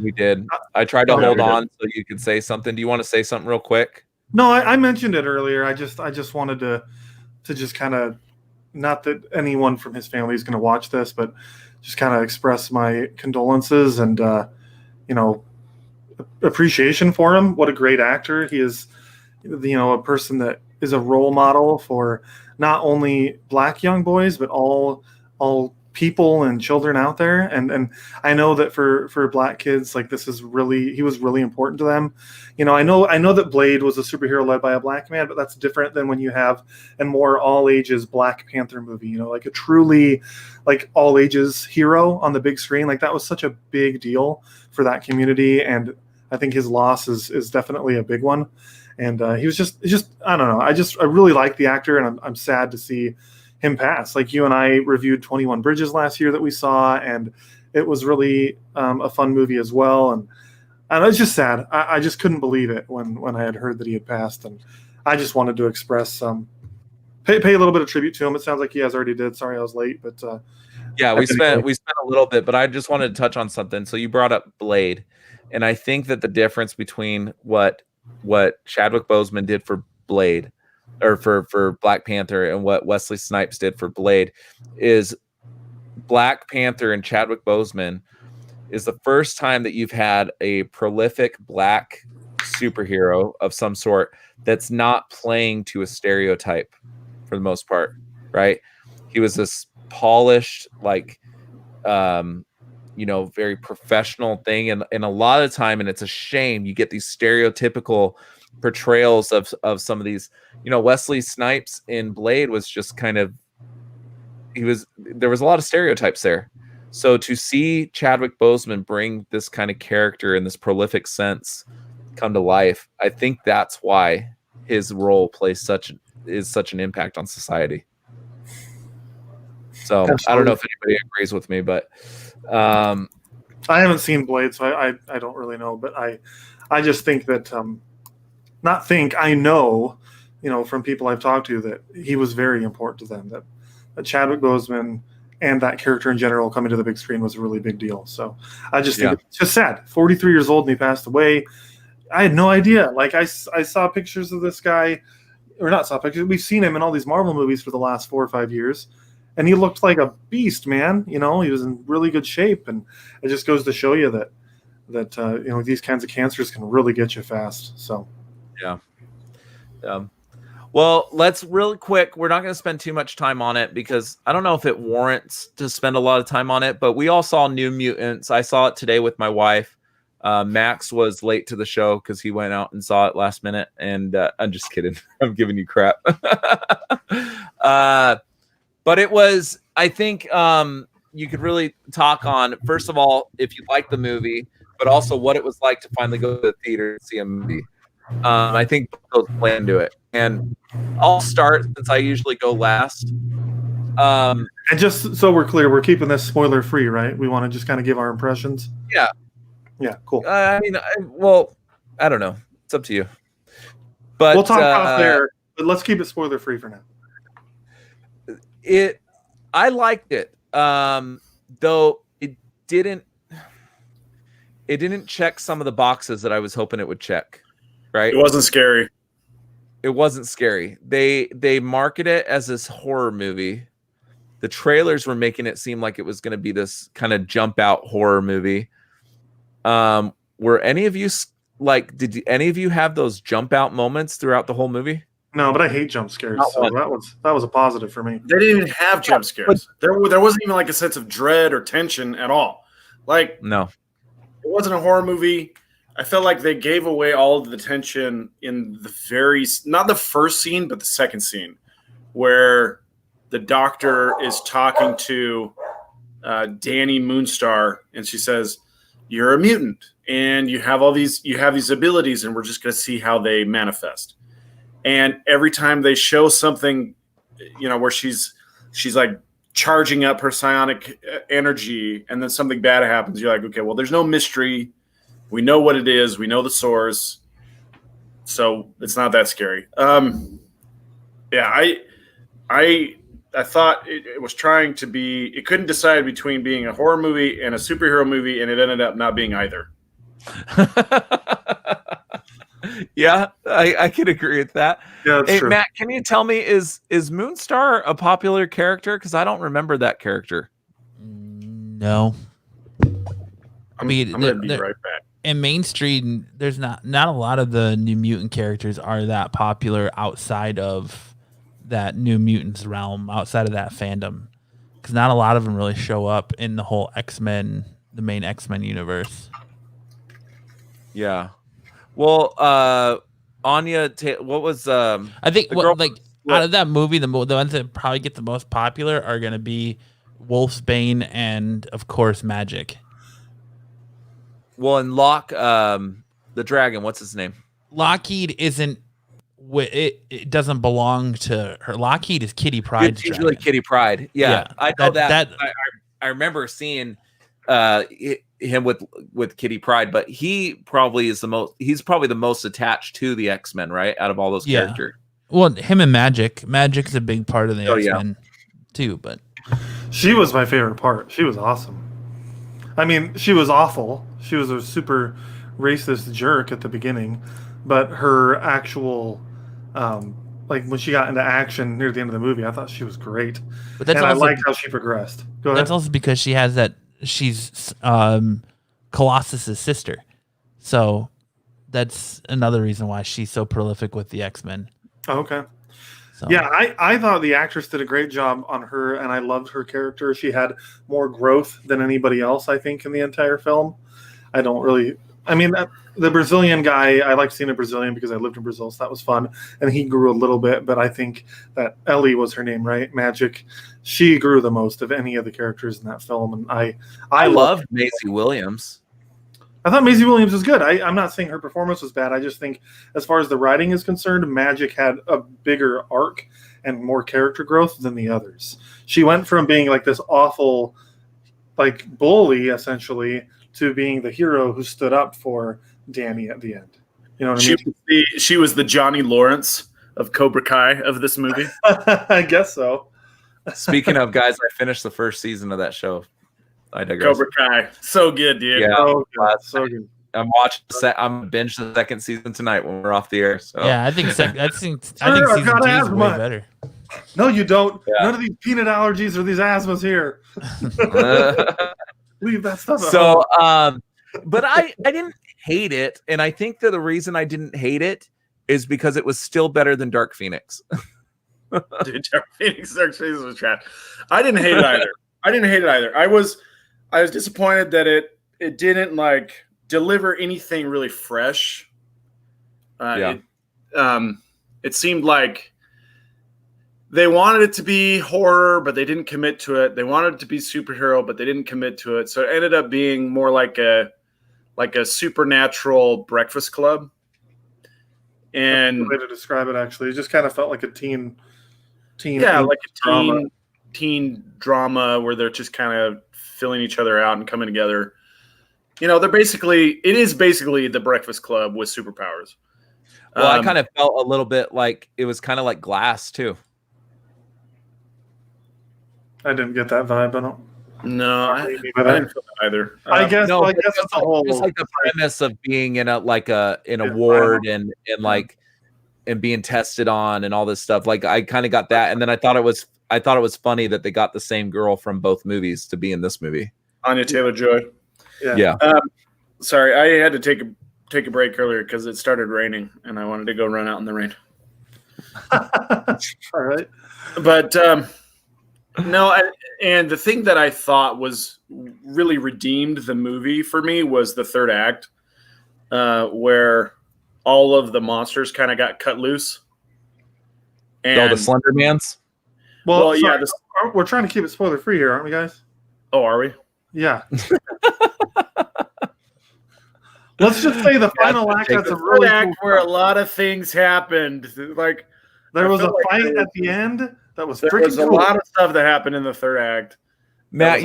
We did. I tried to hold on so you could say something. Do you want to say something real quick? No, I mentioned it earlier. I just wanted to just kind of, not that anyone from his family is going to watch this, but just kind of express my condolences and appreciation for him. What a great actor he is. A person that is a role model for not only Black young boys but all people and children out there. And I know that for Black kids, like, he was really important to them. I know that Blade was a superhero led by a Black man, but that's different than when you have a more all ages Black Panther movie, like a truly like all ages hero on the big screen. Like, that was such a big deal for that community. And I think his loss is definitely a big one. And he was just I don't know. I really like the actor, and I'm sad to see him pass. Like, you and I reviewed 21 Bridges last year that we saw, and it was really a fun movie as well. And it was just sad. I just couldn't believe it when I had heard that he had passed, and I just wanted to express pay a little bit of tribute to him. It sounds like you guys already did. Sorry I was late, but yeah, we spent a little bit, but I just wanted to touch on something. So you brought up Blade, and I think that the difference between what Chadwick Boseman did for Blade, or for Black Panther, and what Wesley Snipes did for Blade, is Black Panther and Chadwick Boseman is the first time that you've had a prolific Black superhero of some sort that's not playing to a stereotype for the most part, right? He was this polished, like, very professional thing, and a lot of the time, and it's a shame, you get these stereotypical portrayals of some of these. Wesley Snipes in Blade was just kind of, there was a lot of stereotypes there. So to see Chadwick Boseman bring this kind of character in this prolific sense come to life, I think that's why his role is such an impact on society. So absolutely. I don't know if anybody agrees with me, but I haven't seen Blade, so I don't really know. But I just think that I know, from people I've talked to, that he was very important to them. That Chadwick Boseman and that character in general coming to the big screen was a really big deal. So I just think it's just sad. 43 years old and he passed away. I had no idea. Like, I saw pictures of this guy, or not saw pictures. We've seen him in all these Marvel movies for the last 4 or 5 years. And he looked like a beast, man. He was in really good shape. And it just goes to show you that these kinds of cancers can really get you fast. So, yeah. Well, let's really quick. We're not going to spend too much time on it because I don't know if it warrants to spend a lot of time on it, but we all saw New Mutants. I saw it today with my wife. Max was late to the show because he went out and saw it last minute. And I'm just kidding. I'm giving you crap. But it was, I think you could really talk on, first of all, if you like the movie, but also what it was like to finally go to the theater and see a movie. I think those play into it. And I'll start since I usually go last. And just so we're clear, we're keeping this spoiler free, right? We want to just kind of give our impressions. Yeah. Yeah, cool. I don't know. It's up to you. But we'll talk off there, but let's keep it spoiler free for now. I liked it. Though it didn't check some of the boxes that I was hoping it would check. Right? It wasn't scary. It wasn't scary. They market it as this horror movie. The trailers were making it seem like it was going to be this kind of jump out horror movie. Were any of you did any of you have those jump out moments throughout the whole movie? No, but I hate jump scares. So that was a positive for me. They didn't even have jump scares. There wasn't even like a sense of dread or tension at all. Like, no, it wasn't a horror movie. I felt like they gave away all of the tension in not the first scene, but the second scene, where the doctor is talking to Danny Moonstar, and she says, "You're a mutant, and you have these abilities, and we're just going to see how they manifest." And every time they show something, where she's like charging up her psionic energy, and then something bad happens, you're like, okay, well, there's no mystery. We know what it is. We know the source. So it's not that scary. I thought it was trying to be. It couldn't decide between being a horror movie and a superhero movie, and it ended up not being either. Yeah, I can agree with that. Yeah, that's Hey, true. Matt, can you tell me, is Moonstar a popular character? Because I don't remember that character. No. I'm gonna be right back. In Main Street, there's not a lot of the New Mutant characters are that popular outside of that New Mutants realm, outside of that fandom, because not a lot of them really show up in the whole X-Men, the main X-Men universe. Yeah. Well, Anya, what was I think the girl- out of that movie, the ones that probably get the most popular are going to be Wolfsbane and of course Magic. Well, and Locke, the dragon, what's his name? Lockheed isn't. It dodoesn't belong to her. Lockheed is Kitty Pryde's It's usually dragon. Kitty Pryde. Yeah, I know that. that I remember seeing him with Kitty Pryde, but he probably is the most. He's probably the most attached to the X-Men, right? Out of all those characters. Well, him and Magic's a big part of the Oh, yeah. X-Men too. But She was my favorite part. She was awesome. I mean, she was awful. She was a super racist jerk at the beginning, but her actual, like when she got into action near the end of the movie, I thought she was great. but that's And I also liked how she progressed. Go ahead. that's also because she has that. She's Colossus's sister, so that's another reason why she's so prolific with the X-Men. Oh, okay. So. Yeah, I thought the actress did a great job on her, and I loved her character. She had more growth than anybody else, I think, in the entire film. I don't really... I mean, the Brazilian guy, I like seeing a Brazilian because I lived in Brazil, so that was fun. And he grew a little bit, but I think that Ellie was her name, right? Magic. She grew the most of any of the characters in that film, and I loved Maisie Williams. I thought Maisie Williams was good. I'm not saying her performance was bad. I just think, as far as the writing is concerned, Magic had a bigger arc and more character growth than the others. She went from being like this awful, like bully essentially, to being the hero who stood up for Danny at the end. You know what I mean? She was the Johnny Lawrence of Cobra Kai of this movie. I guess so. Speaking of, guys, I finished the first season of that show. I digress. Cobra Kai, so good, dude. Yeah. Oh, God, so good. I'm watching. I'm binge the second season tonight when we're off the air. So Yeah, I think season I've 2 got is way asthma. better. No, you don't. Yeah. None of these peanut allergies or these asthmas here. Leave that stuff at so, home. but I didn't hate it, and I think that the reason I didn't hate it is because it was still better than Dark Phoenix. Dude, Dark Phoenix was trash. I didn't hate it either. I was disappointed that it didn't like deliver anything really fresh. It seemed like they wanted it to be horror, but they didn't commit to it. They wanted it to be superhero, but they didn't commit to it. So it ended up being more like a supernatural Breakfast Club. And That's the way to describe it, actually. It just kind of felt like a teen like a drama. teen drama where they're just kind of filling each other out and coming together. You know, it is basically the Breakfast Club with superpowers. Well, I kind of felt a little bit like it was kind of like Glass too. I didn't get that vibe. I don't. No, I Maybe, didn't but feel that either. I guess. No, well, I but guess just it's a whole. just like the premise of being in a Yeah, ward and being tested on and all this stuff. Like I kind of got that, and then I thought it was funny that they got the same girl from both movies to be in this movie. Anya Taylor-Joy. Yeah. Sorry, I had to take a break earlier because it started raining and I wanted to go run out in the rain. All right. But no, and the thing that I thought was really redeemed the movie for me was the third act, where all of the monsters kind of got cut loose. And the Slender Mans. Well, yeah, sorry, we're trying to keep it spoiler free here, aren't we, guys? Oh, are we? Yeah. Let's just say the final act has a really cool where a lot of things happened. Like there was a fight at the end that was there freaking was a cool. lot of stuff that happened in the third act. Max,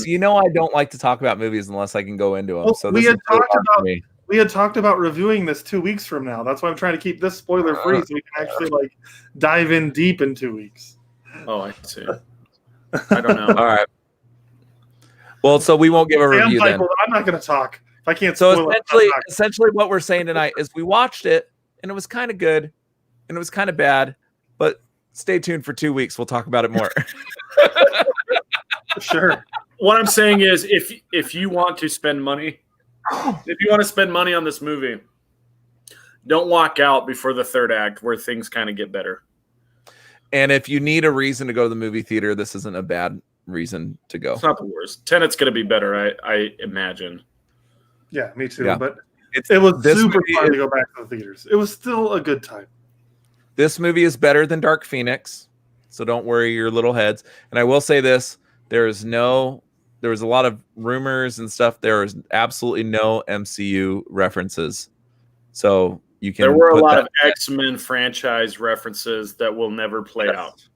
you know I don't like to talk about movies unless I can go into them. Well, So we this had is really talked hard for about me. we had talked about reviewing this 2 weeks from now. That's why I'm trying to keep this spoiler free so we can actually like dive in deep in 2 weeks. Oh, I see. I don't know. All right. Well, so we won't give a review then. I'm not going to talk. If I can't So spoil essentially what we're saying tonight is we watched it and it was kind of good and it was kind of bad, but stay tuned for 2 weeks. We'll talk about it more. Sure. What I'm saying is if you want to spend money, if you want to spend money on this movie, don't walk out before the third act where things kind of get better. And if you need a reason to go to the movie theater, this isn't a bad reason to go. It's not the worst. Tenet's going to be better, I imagine. Yeah, me too. Yeah. But it was super fun to go back to the theaters. It was still a good time. This movie is better than Dark Phoenix, so don't worry your little heads. And I will say this, there was a lot of rumors and stuff. There is absolutely no MCU references. So you can. There were a lot of X-Men franchise references that will never play out.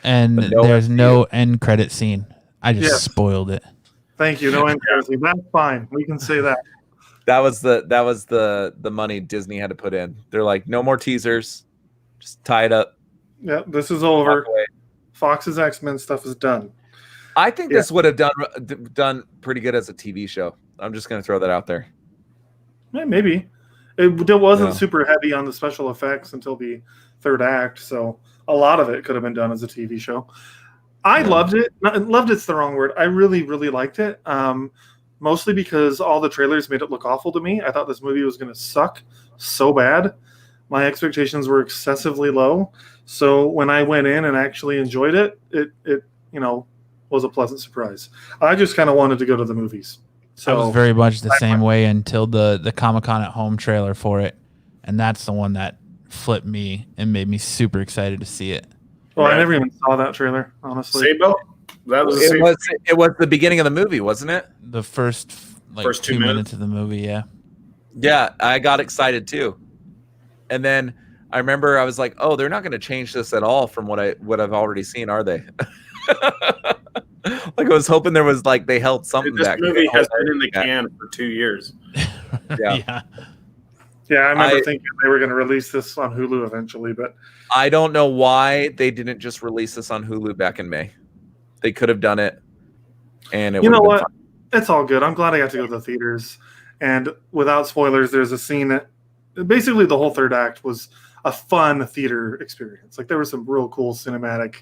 And there's no end credit scene. I just spoiled it. Thank you. No end credit scene. That's fine. We can say that. That was the money Disney had to put in. They're like, no more teasers. Just tie it up. Yeah, this is over. Fox's X-Men stuff is done. I think this would have done pretty good as a TV show. I'm just going to throw that out there. Yeah, maybe. It wasn't super heavy on the special effects until the third act, so a lot of it could have been done as a TV show. I loved it. Loved it's the wrong word. I really, really liked it. Mostly because all the trailers made it look awful to me. I thought this movie was going to suck so bad. My expectations were excessively low. So when I went in and actually enjoyed it, it was a pleasant surprise. I just kind of wanted to go to the movies. So I was very much the same way until the Comic-Con at Home trailer for it. And that's the one that flipped me and made me super excited to see it. Well, I never even saw that trailer, honestly. Sabo? That was it was the beginning of the movie, wasn't it? The first 2 minutes of the movie, yeah. Yeah, I got excited too. And then I remember I was like, "Oh, they're not going to change this at all from what I've already seen, are they?" Like I was hoping there was they held something back. This movie has been in the can for 2 years. Yeah. Yeah, I remember thinking they were going to release this on Hulu eventually, but I don't know why they didn't just release this on Hulu back in May. They could have done it, and it. You know what? Fun. It's all good. I'm glad I got to go to the theaters, and without spoilers, there's a scene that basically the whole third act was a fun theater experience. Like there was some real cool cinematic.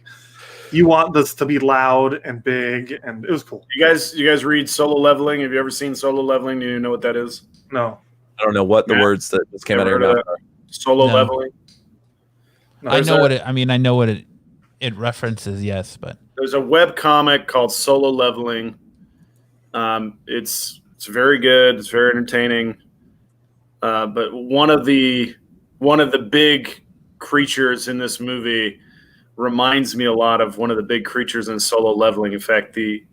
You want this to be loud and big, and it was cool. You guys read Solo Leveling? Have you ever seen Solo Leveling? Do you know what that is? No. I don't know what the words that just came out of your mouth are. Solo Leveling. No, I know what it references, yes, but there's a web comic called Solo Leveling. It's very good. It's very entertaining. But one of the big creatures in this movie reminds me a lot of one of the big creatures in Solo Leveling. In fact, the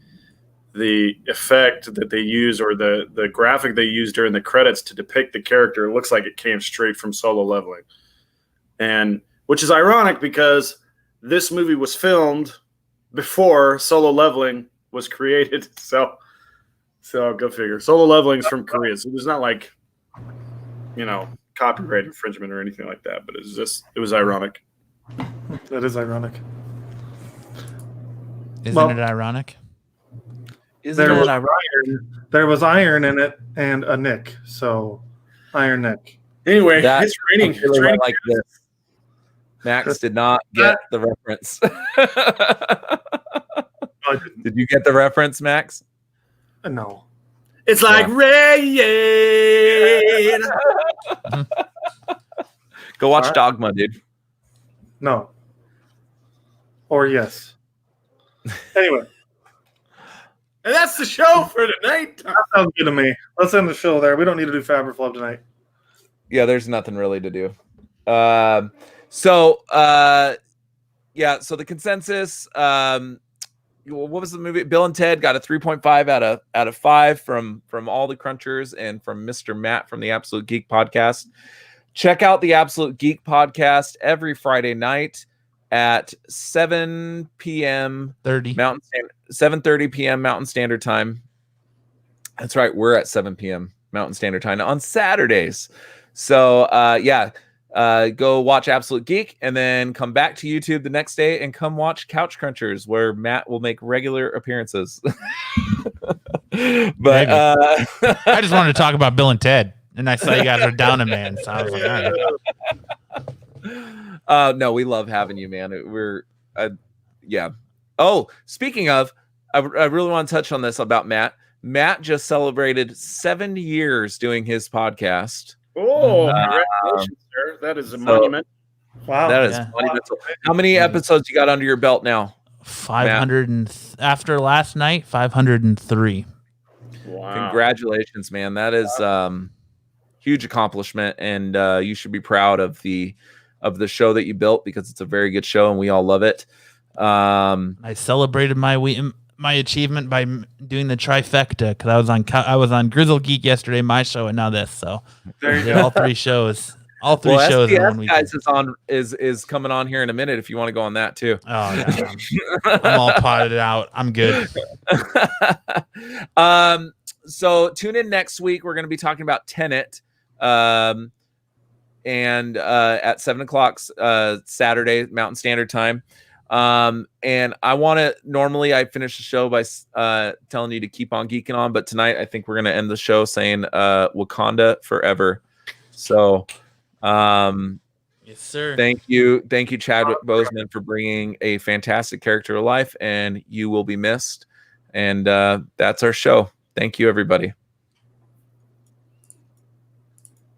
effect that they use or the graphic they use during the credits to depict the character looks like it came straight from Solo Leveling, and which is ironic because this movie was filmed before Solo Leveling was created. So go figure. Solo Leveling's from Korea, so there's not copyright infringement or anything like that. But it was ironic. That is ironic. Isn't it ironic? There was iron in it and a Nick. So Iron Nick. Anyway, it's raining. It's raining like this. Max did not get the reference. Did you get the reference, Max? No. It's like rain. Go watch Dogma, dude. No. Or yes. Anyway. And that's the show for tonight. That sounds good to me. Let's end the show there. We don't need to do Fab or Flub tonight. Yeah, there's nothing really to do. So the consensus, what was the movie? Bill and Ted got a 3.5 out of 5 from all the crunchers and from Mr. Matt from the Absolute Geek Podcast. Check out the Absolute Geek Podcast every Friday night at 7 p.m. 7:30 p.m. Mountain Standard Time. That's right, we're at 7 p.m. Mountain Standard Time on Saturdays. So go watch Absolute Geek and then come back to YouTube the next day and come watch Couch Crunchers, where Matt will make regular appearances. But I just wanted to talk about Bill and Ted, and I saw you guys are down a man, so I was like, all right. No, we love having you, man. Yeah. Oh, speaking of, I really want to touch on this about Matt. Matt just celebrated 7 years doing his podcast. Oh, congratulations, sir. That is a monument. Wow. That is monumental. How many episodes you got under your belt now? 500 after last night, 503. Wow. Congratulations, man. That is huge accomplishment, and you should be proud of the show that you built, because it's a very good show and we all love it. I celebrated my achievement by doing the trifecta, because I was on Grizzle Geek yesterday, my show, and now this. So There you go. all three shows. All three shows in 1 week. Guys is coming on here in a minute if you want to go on that too. Oh yeah, I'm all potted out. I'm good. So tune in next week. We're going to be talking about Tenet, and at 7:00 Saturday Mountain Standard Time. And normally I finish the show by telling you to keep on geeking on, but tonight I think we're going to end the show saying Wakanda forever. So Yes, sir. thank you Chadwick Boseman, for bringing a fantastic character to life, and you will be missed. And that's our show. Thank you, everybody.